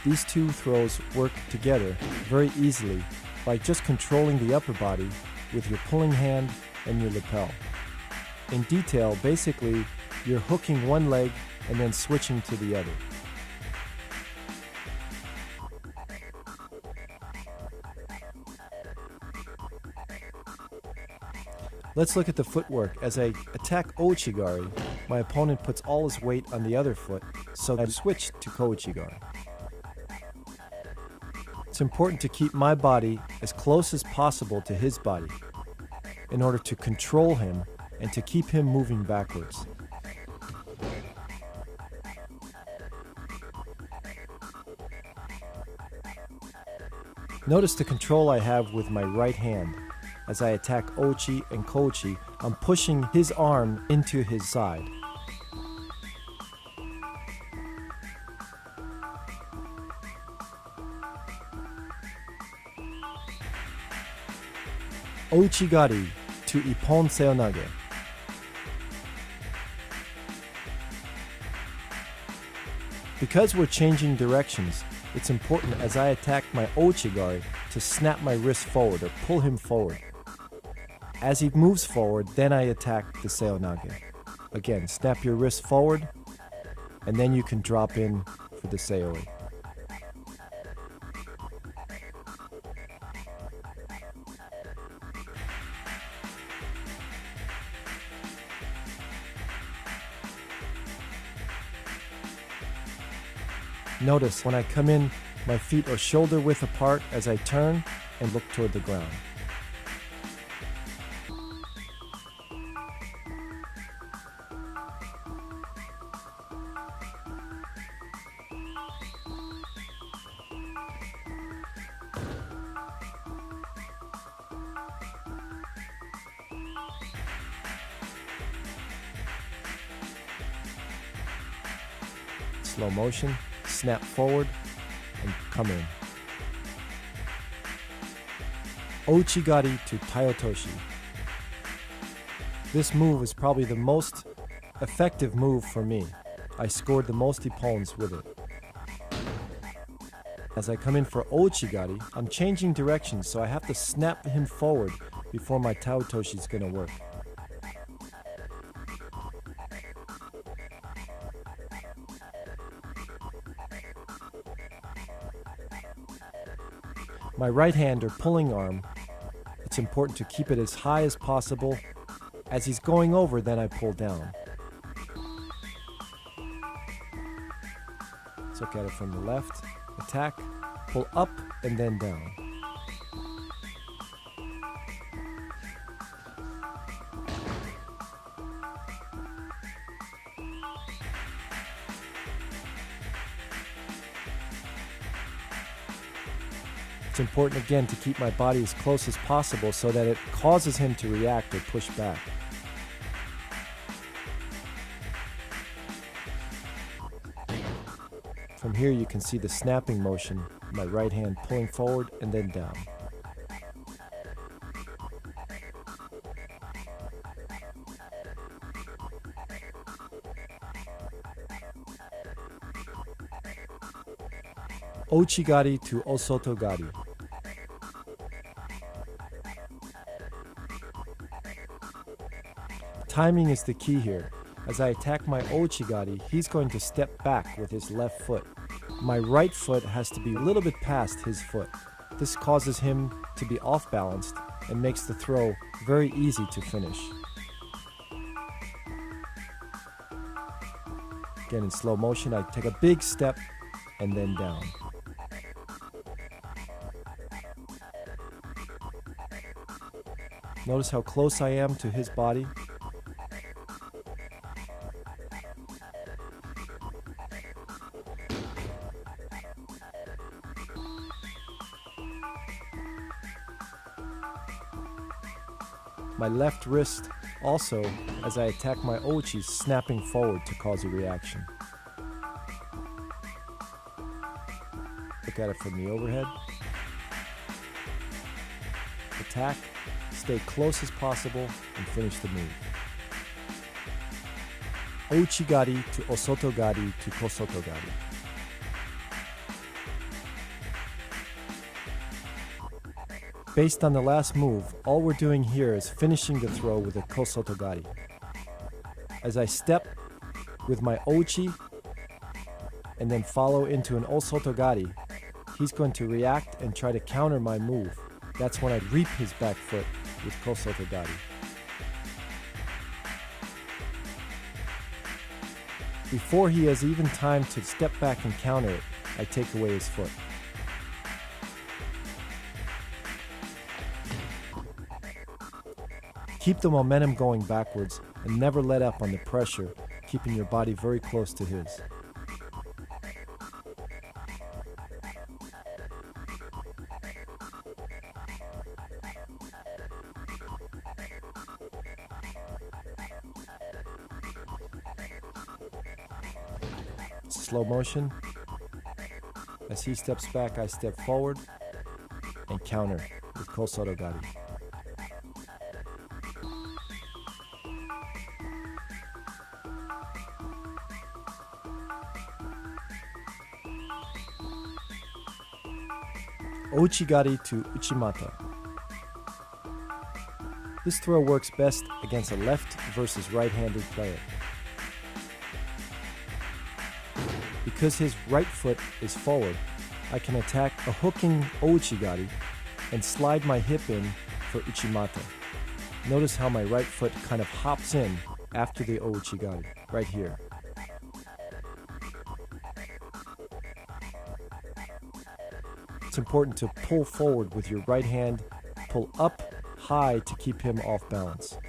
These two throws work together very easily by just controlling the upper body with your pulling hand and your lapel. In detail, basically, you're hooking one leg and then switching to the other. Let's look at the footwork. As I attack ouchigari, my opponent puts all his weight on the other foot, so I switch to kouchigari. It's important to keep my body as close as possible to his body in order to control him and to keep him moving backwards. Notice the control I have with my right hand. As I attack Ochi and Kochi, I'm pushing his arm into his side. Ouchigari to Ippon Seonage. Because we're changing directions, it's important as I attack my ouchigari to snap my wrist forward or pull him forward. As he moves forward, then I attack the seonage. Again, snap your wrist forward, and then you can drop in for the seoi. Notice when I come in, my feet are shoulder width apart as I turn and look toward the ground. Slow motion, snap forward, and come in. Ouchigari to Taiotoshi. This move is probably the most effective move for me. I scored the most ippons with it. As I come in for Ouchigari, I'm changing directions, so I have to snap him forward before my Taotoshi is going to work. My right hand or pulling arm, it's important to keep it as high as possible. As he's going over, then I pull down. Let's look at it from the left. Attack, pull up, and then down. It's important again to keep my body as close as possible so that it causes him to react or push back. From here you can see the snapping motion, my right hand pulling forward and then down. Ouchigari to Osotogari. Timing is the key here. As I attack my Ouchigari, he's going to step back with his left foot. My right foot has to be a little bit past his foot. This causes him to be off balanced and makes the throw very easy to finish. Again, in slow motion, I take a big step and then down. Notice how close I am to his body. My left wrist also, as I attack my Ouchi, snapping forward to cause a reaction. Look at it from the overhead. Attack, stay close as possible, and finish the move. Ouchigari to Osotogari to Kosotogari. Based on the last move, all we're doing here is finishing the throw with a Kosotogari. As I step with my Ouchi and then follow into an Osotogari, he's going to react and try to counter my move. That's when I reap his back foot with Kosotogari. Before he has even time to step back and counter it, I take away his foot. Keep the momentum going backwards and never let up on the pressure, keeping your body very close to his. Slow motion. As he steps back, I step forward and counter with Kosotogari. Ouchigari to Uchimata. This throw works best against a left versus right-handed player. Because his right foot is forward, I can attack a hooking Ouchigari and slide my hip in for Uchimata. Notice how my right foot kind of hops in after the Ouchigari, right here. It's important to pull forward with your right hand, pull up high to keep him off balance.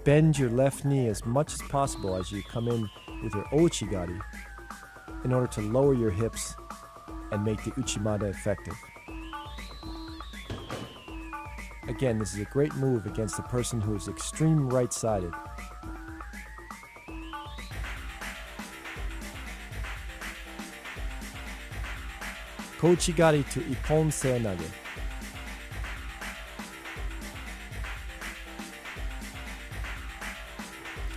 Bend your left knee as much as possible as you come in with your Ouchigari in order to lower your hips and make the Uchimata effective. Again, this is a great move against a person who is extreme right-sided. Kouchigari to Ippon Seonage.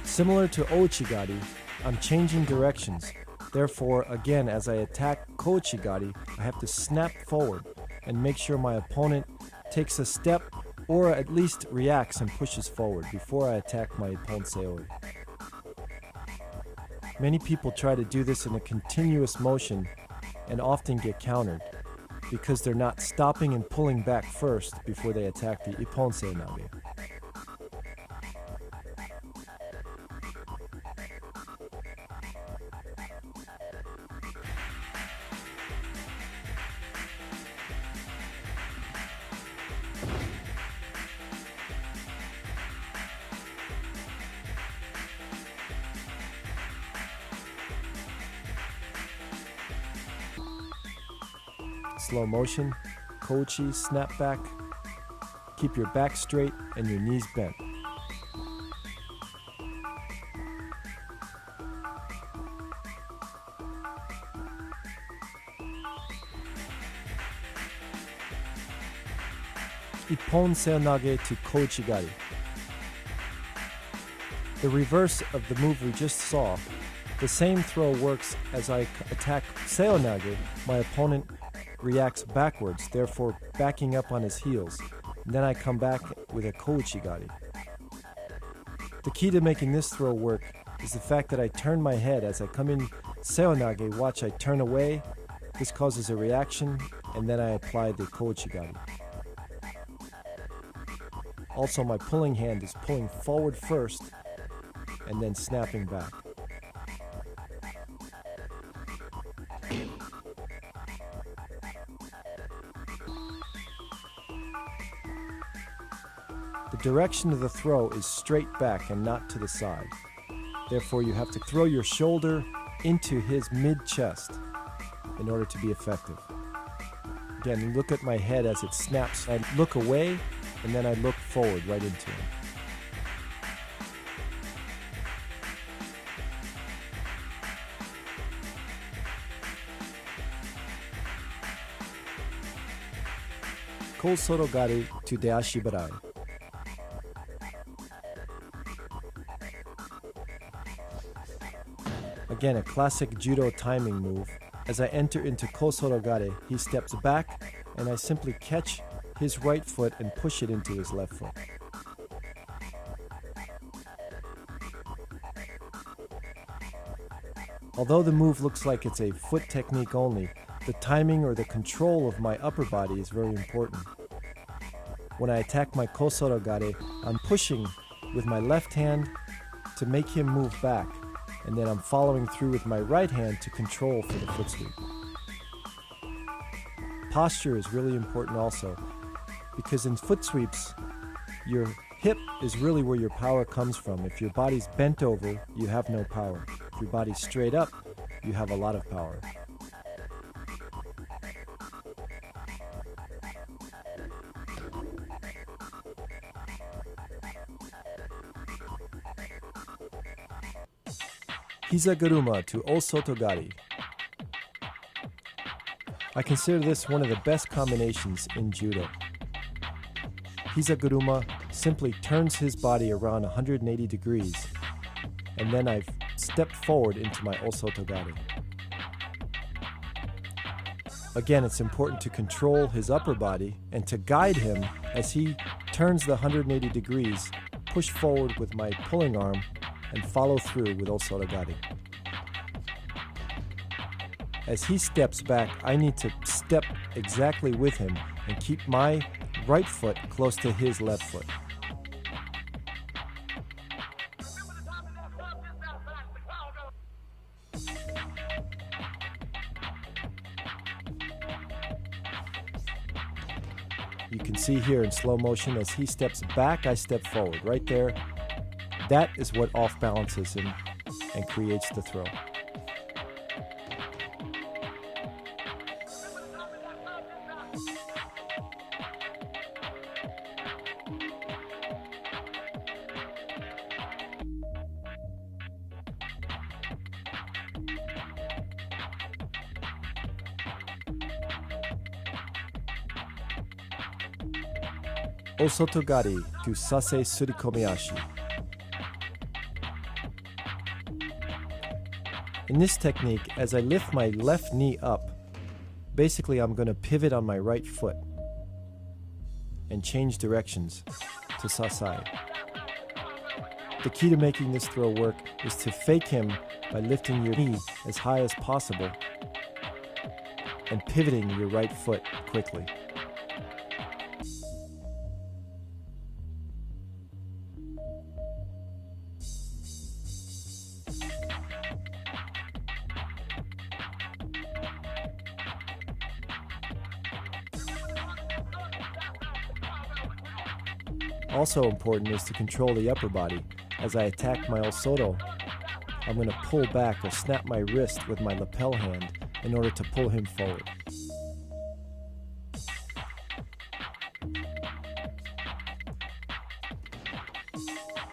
Similar to Ouchigari, I'm changing directions. Therefore, again, as I attack Kouchigari, I have to snap forward and make sure my opponent takes a step or at least reacts and pushes forward before I attack my Ippon Seoi. Many people try to do this in a continuous motion and often get countered because they're not stopping and pulling back first before they attack the Ippon Seonage. Slow motion, Kouchi, snap back. Keep your back straight and your knees bent. Ippon Seonage to Kouchigari. The reverse of the move we just saw. The same throw works as I attack Seonage. My opponent reacts backwards, therefore backing up on his heels. And then I come back with a Kouchigari. The key to making this throw work is the fact that I turn my head as I come in Seonage. Watch, I turn away. This causes a reaction, and then I apply the Kouchigari. Also, my pulling hand is pulling forward first and then snapping back. The direction of the throw is straight back and not to the side. Therefore, you have to throw your shoulder into his mid-chest in order to be effective. Again, look at my head as it snaps. I look away, and then I look forward right into him. Kosorogari to Deashibarai. Again, a classic judo timing move. As I enter into Kosorogare, he steps back, and I simply catch his right foot and push it into his left foot. Although the move looks like it's a foot technique only, the timing or the control of my upper body is very important. When I attack my Kosorogare, I'm pushing with my left hand to make him move back, and then I'm following through with my right hand to control for the foot sweep. Posture is really important also, because in foot sweeps, your hip is really where your power comes from. If your body's bent over, you have no power. If your body's straight up, you have a lot of power. Hizaguruma to Osotogari. I consider this one of the best combinations in judo. Hizaguruma simply turns his body around 180 degrees, and then I've stepped forward into my Osotogari. Again, it's important to control his upper body and to guide him as he turns the 180 degrees, push forward with my pulling arm, and follow through with Osotogari. As he steps back, I need to step exactly with him and keep my right foot close to his left foot. You can see here in slow motion as he steps back, I step forward. Right there, that is what off balances him and creates the throw. Osotogari to Sase Surikomiashi. In this technique, as I lift my left knee up, basically I'm going to pivot on my right foot and change directions to Sasai. The key to making this throw work is to fake him by lifting your knee as high as possible and pivoting your right foot quickly. Also important is to control the upper body. As I attack my Osoto, I'm going to pull back or snap my wrist with my lapel hand in order to pull him forward.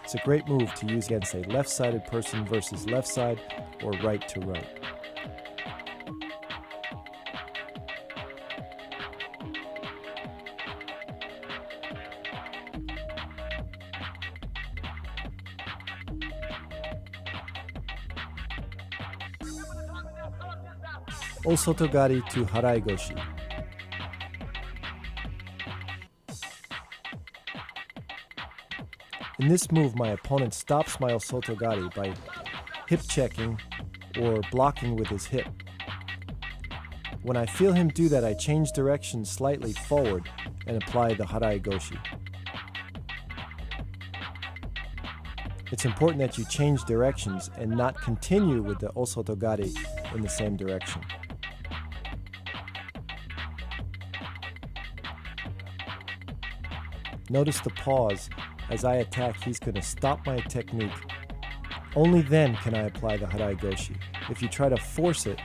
It's a great move to use against a left-sided person versus left side or right to right. Osotogari to Haraigoshi. In this move, my opponent stops my Osotogari by hip checking or blocking with his hip. When I feel him do that, I change direction slightly forward and apply the Haraigoshi. It's important that you change directions and not continue with the Osotogari in the same direction. Notice the pause. As I attack, he's going to stop my technique. Only then can I apply the Haraigoshi. If you try to force it,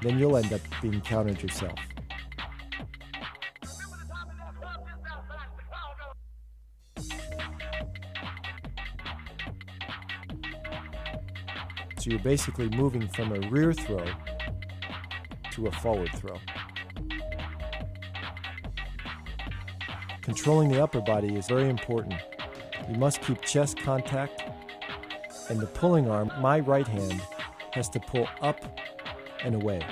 then you'll end up being countered yourself. So you're basically moving from a rear throw to a forward throw. Controlling the upper body is very important. You must keep chest contact, and the pulling arm, my right hand, has to pull up and away.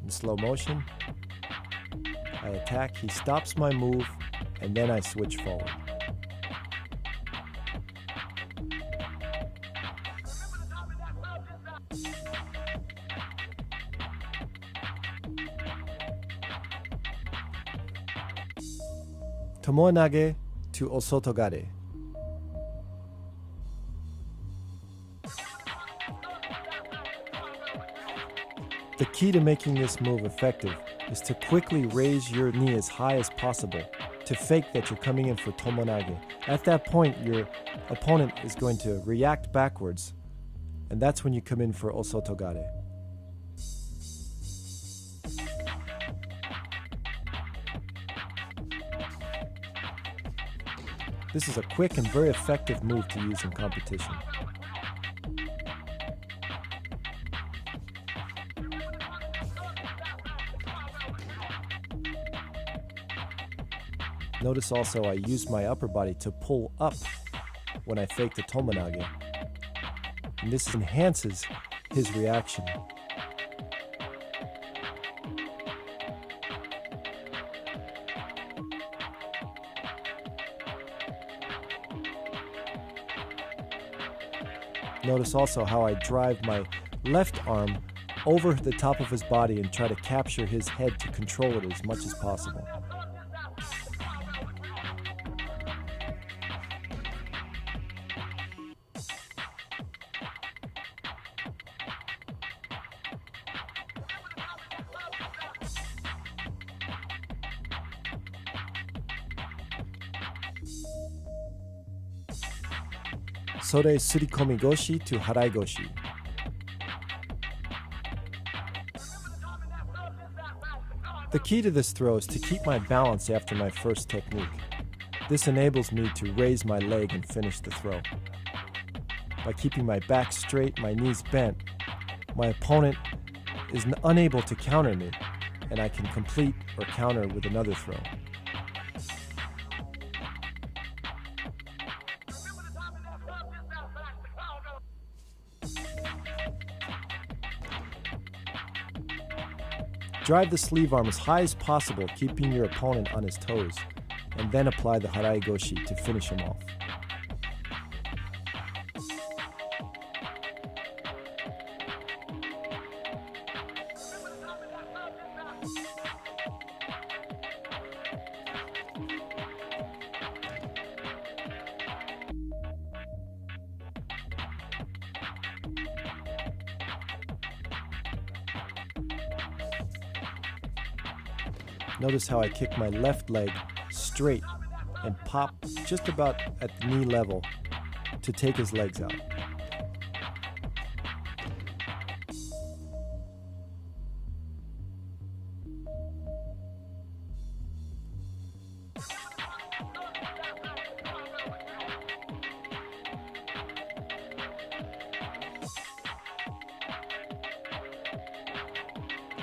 In slow motion, I attack, he stops my move, and then I switch forward. Tomoe-nage to Osotogare. The key to making this move effective is to quickly raise your knee as high as possible to fake that you're coming in for tomoe-nage. At that point, your opponent is going to react backwards, and that's when you come in for Osotogare. This is a quick and very effective move to use in competition. Notice also I use my upper body to pull up when I fake the tomoe-nage, and this enhances his reaction. Notice also how I drive my left arm over the top of his body and try to capture his head to control it as much as possible. Sore surikomi goshi to haraigoshi. The key to this throw is to keep my balance after my first technique. This enables me to raise my leg and finish the throw. By keeping my back straight, my knees bent, my opponent is unable to counter me, and I can complete or counter with another throw. Drive the sleeve arm as high as possible, keeping your opponent on his toes, and then apply the harai goshi to finish him off. Notice how I kick my left leg straight and pop just about at the knee level to take his legs out.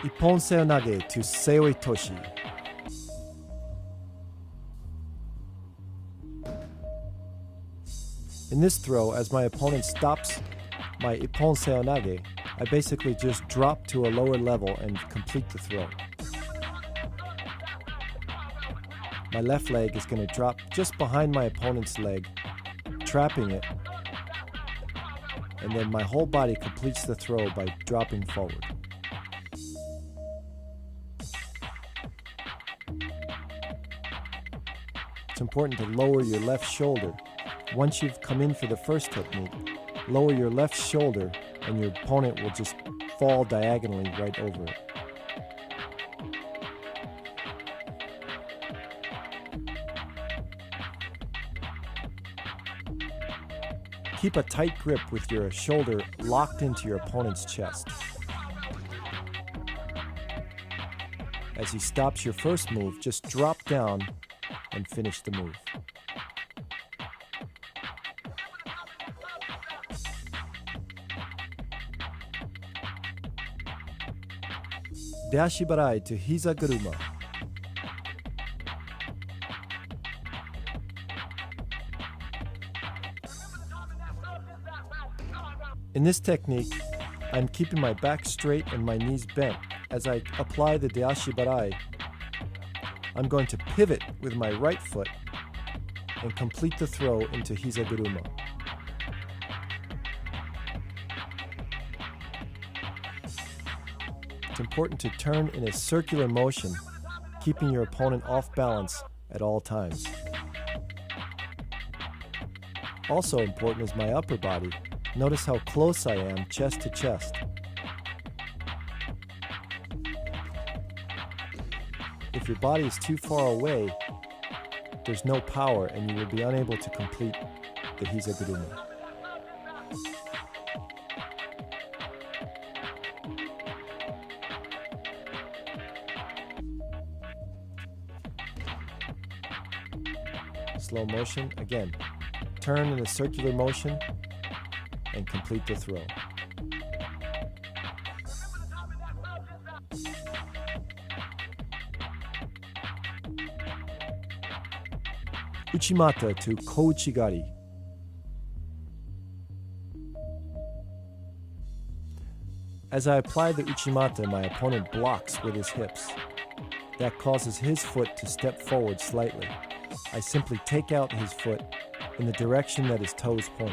Ippon seonage to seoi toshi. In this throw, as my opponent stops my ippon seonage, I basically just drop to a lower level and complete the throw. My left leg is going to drop just behind my opponent's leg, trapping it, and then my whole body completes the throw by dropping forward. It's important to lower your left shoulder. Once you've come in for the first technique, lower your left shoulder and your opponent will just fall diagonally right over it. Keep a tight grip with your shoulder locked into your opponent's chest. As he stops your first move, just drop down and finish the move. Dashi barai to hiza guruma. In this technique, I'm keeping my back straight and my knees bent. As I apply the dashi barai, I'm going to pivot with my right foot and complete the throw into hiza guruma. It's important to turn in a circular motion, keeping your opponent off balance at all times. Also important is my upper body. Notice how close I am, chest to chest. If your body is too far away, there's no power and you will be unable to complete the hiza guruma. Slow motion, again, turn in a circular motion and complete the throw. Uchimata to kouchigari. As I apply the uchimata, my opponent blocks with his hips. That causes his foot to step forward slightly. I simply take out his foot in the direction that his toes point.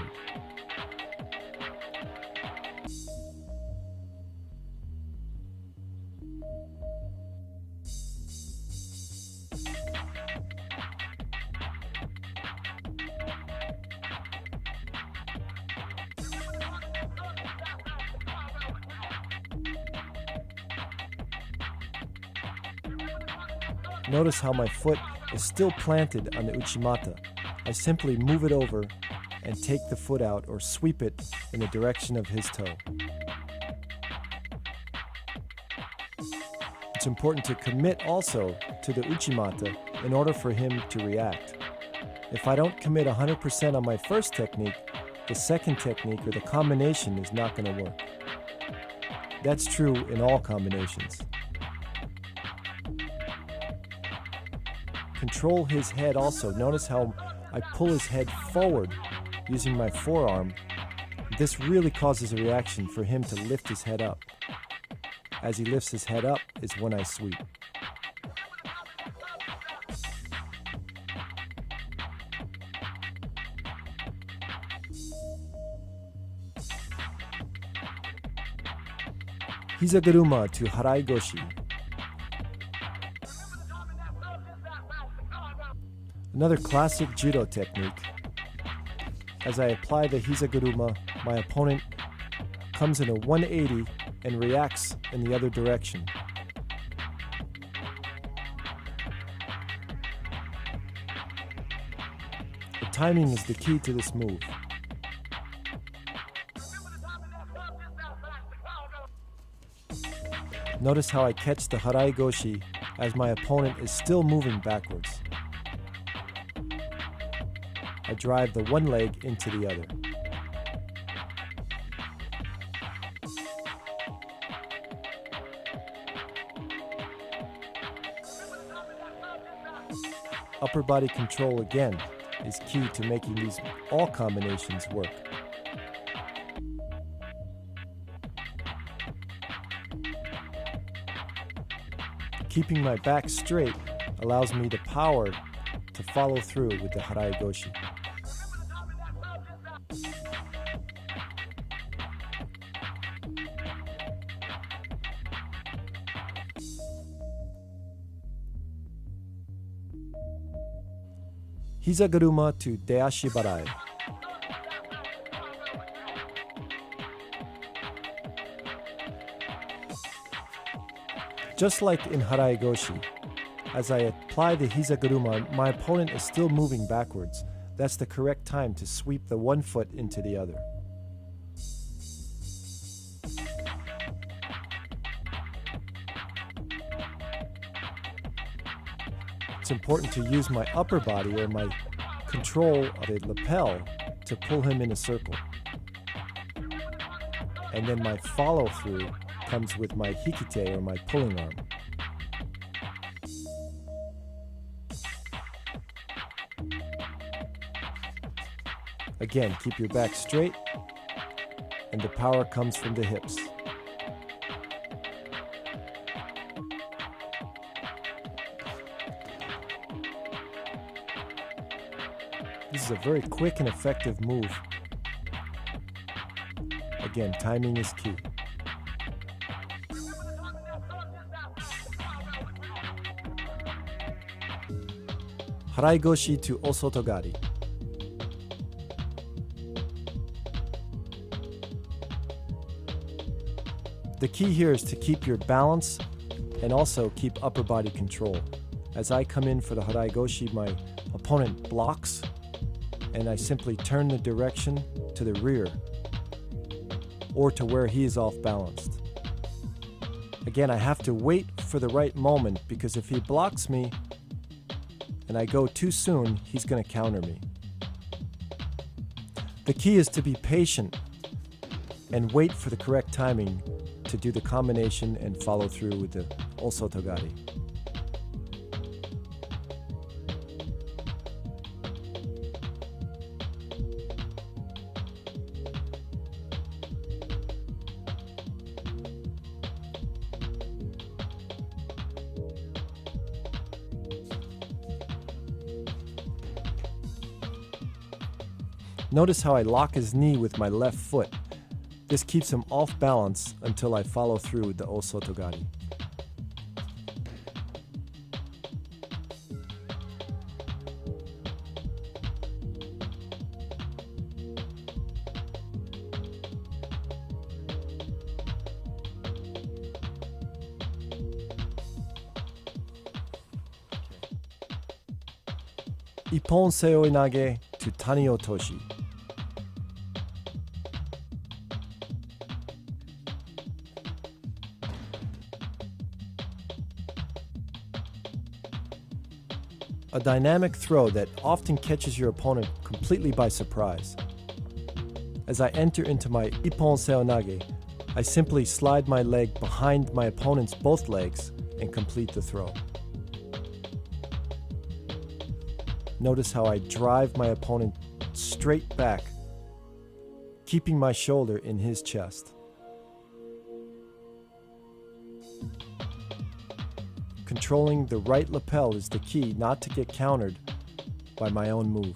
Notice how my foot is still planted on the uchimata. I simply move it over and take the foot out or sweep it in the direction of his toe. It's important to commit also to the uchimata in order for him to react. If I don't commit 100% on my first technique, the second technique or the combination is not going to work. That's true in all combinations. control his head also. Notice how I pull his head forward using my forearm. This really causes a reaction for him to lift his head up. As he lifts his head up is when I sweep. Hizaguruma to Harai Goshi. Another classic judo technique. As I apply the Hizaguruma, my opponent comes in a 180 and reacts in the other direction. The timing is the key to this move. Notice how I catch the Harai Goshi as my opponent is still moving backwards. I drive the one leg into the other. Upper body control again is key to making these all combinations work. Keeping my back straight allows me the power to follow through with the Harai Goshi. Hizaguruma to Deashi Barai. Just like in Harai Goshi, as I apply the Hizaguruma, my opponent is still moving backwards. That's the correct time to sweep the one foot into the other. It's important to use my upper body or my control of the lapel to pull him in a circle. And then my follow through comes with my hikite or my pulling arm. Again, keep your back straight and the power comes from the hips. This is a very quick and effective move. Again, timing is key. Harai Goshi to Osotogari. The key here is to keep your balance and also keep upper body control. As I come in for the Harai Goshi, my opponent blocks and I simply turn the direction to the rear or to where he is off balanced. Again, I have to wait for the right moment because if he blocks me and I go too soon, he's going to counter me. The key is to be patient and wait for the correct timing to do the combination and follow through with the Osotogari. Notice how I lock his knee with my left foot. This keeps him off balance until I follow through with the Osotogari. Ippon seoi nage to tani otoshi. A dynamic throw that often catches your opponent completely by surprise. As I enter into my Ippon Seonage, I simply slide my leg behind my opponent's both legs and complete the throw. Notice how I drive my opponent straight back, keeping my shoulder in his chest. Controlling the right lapel is the key not to get countered by my own move.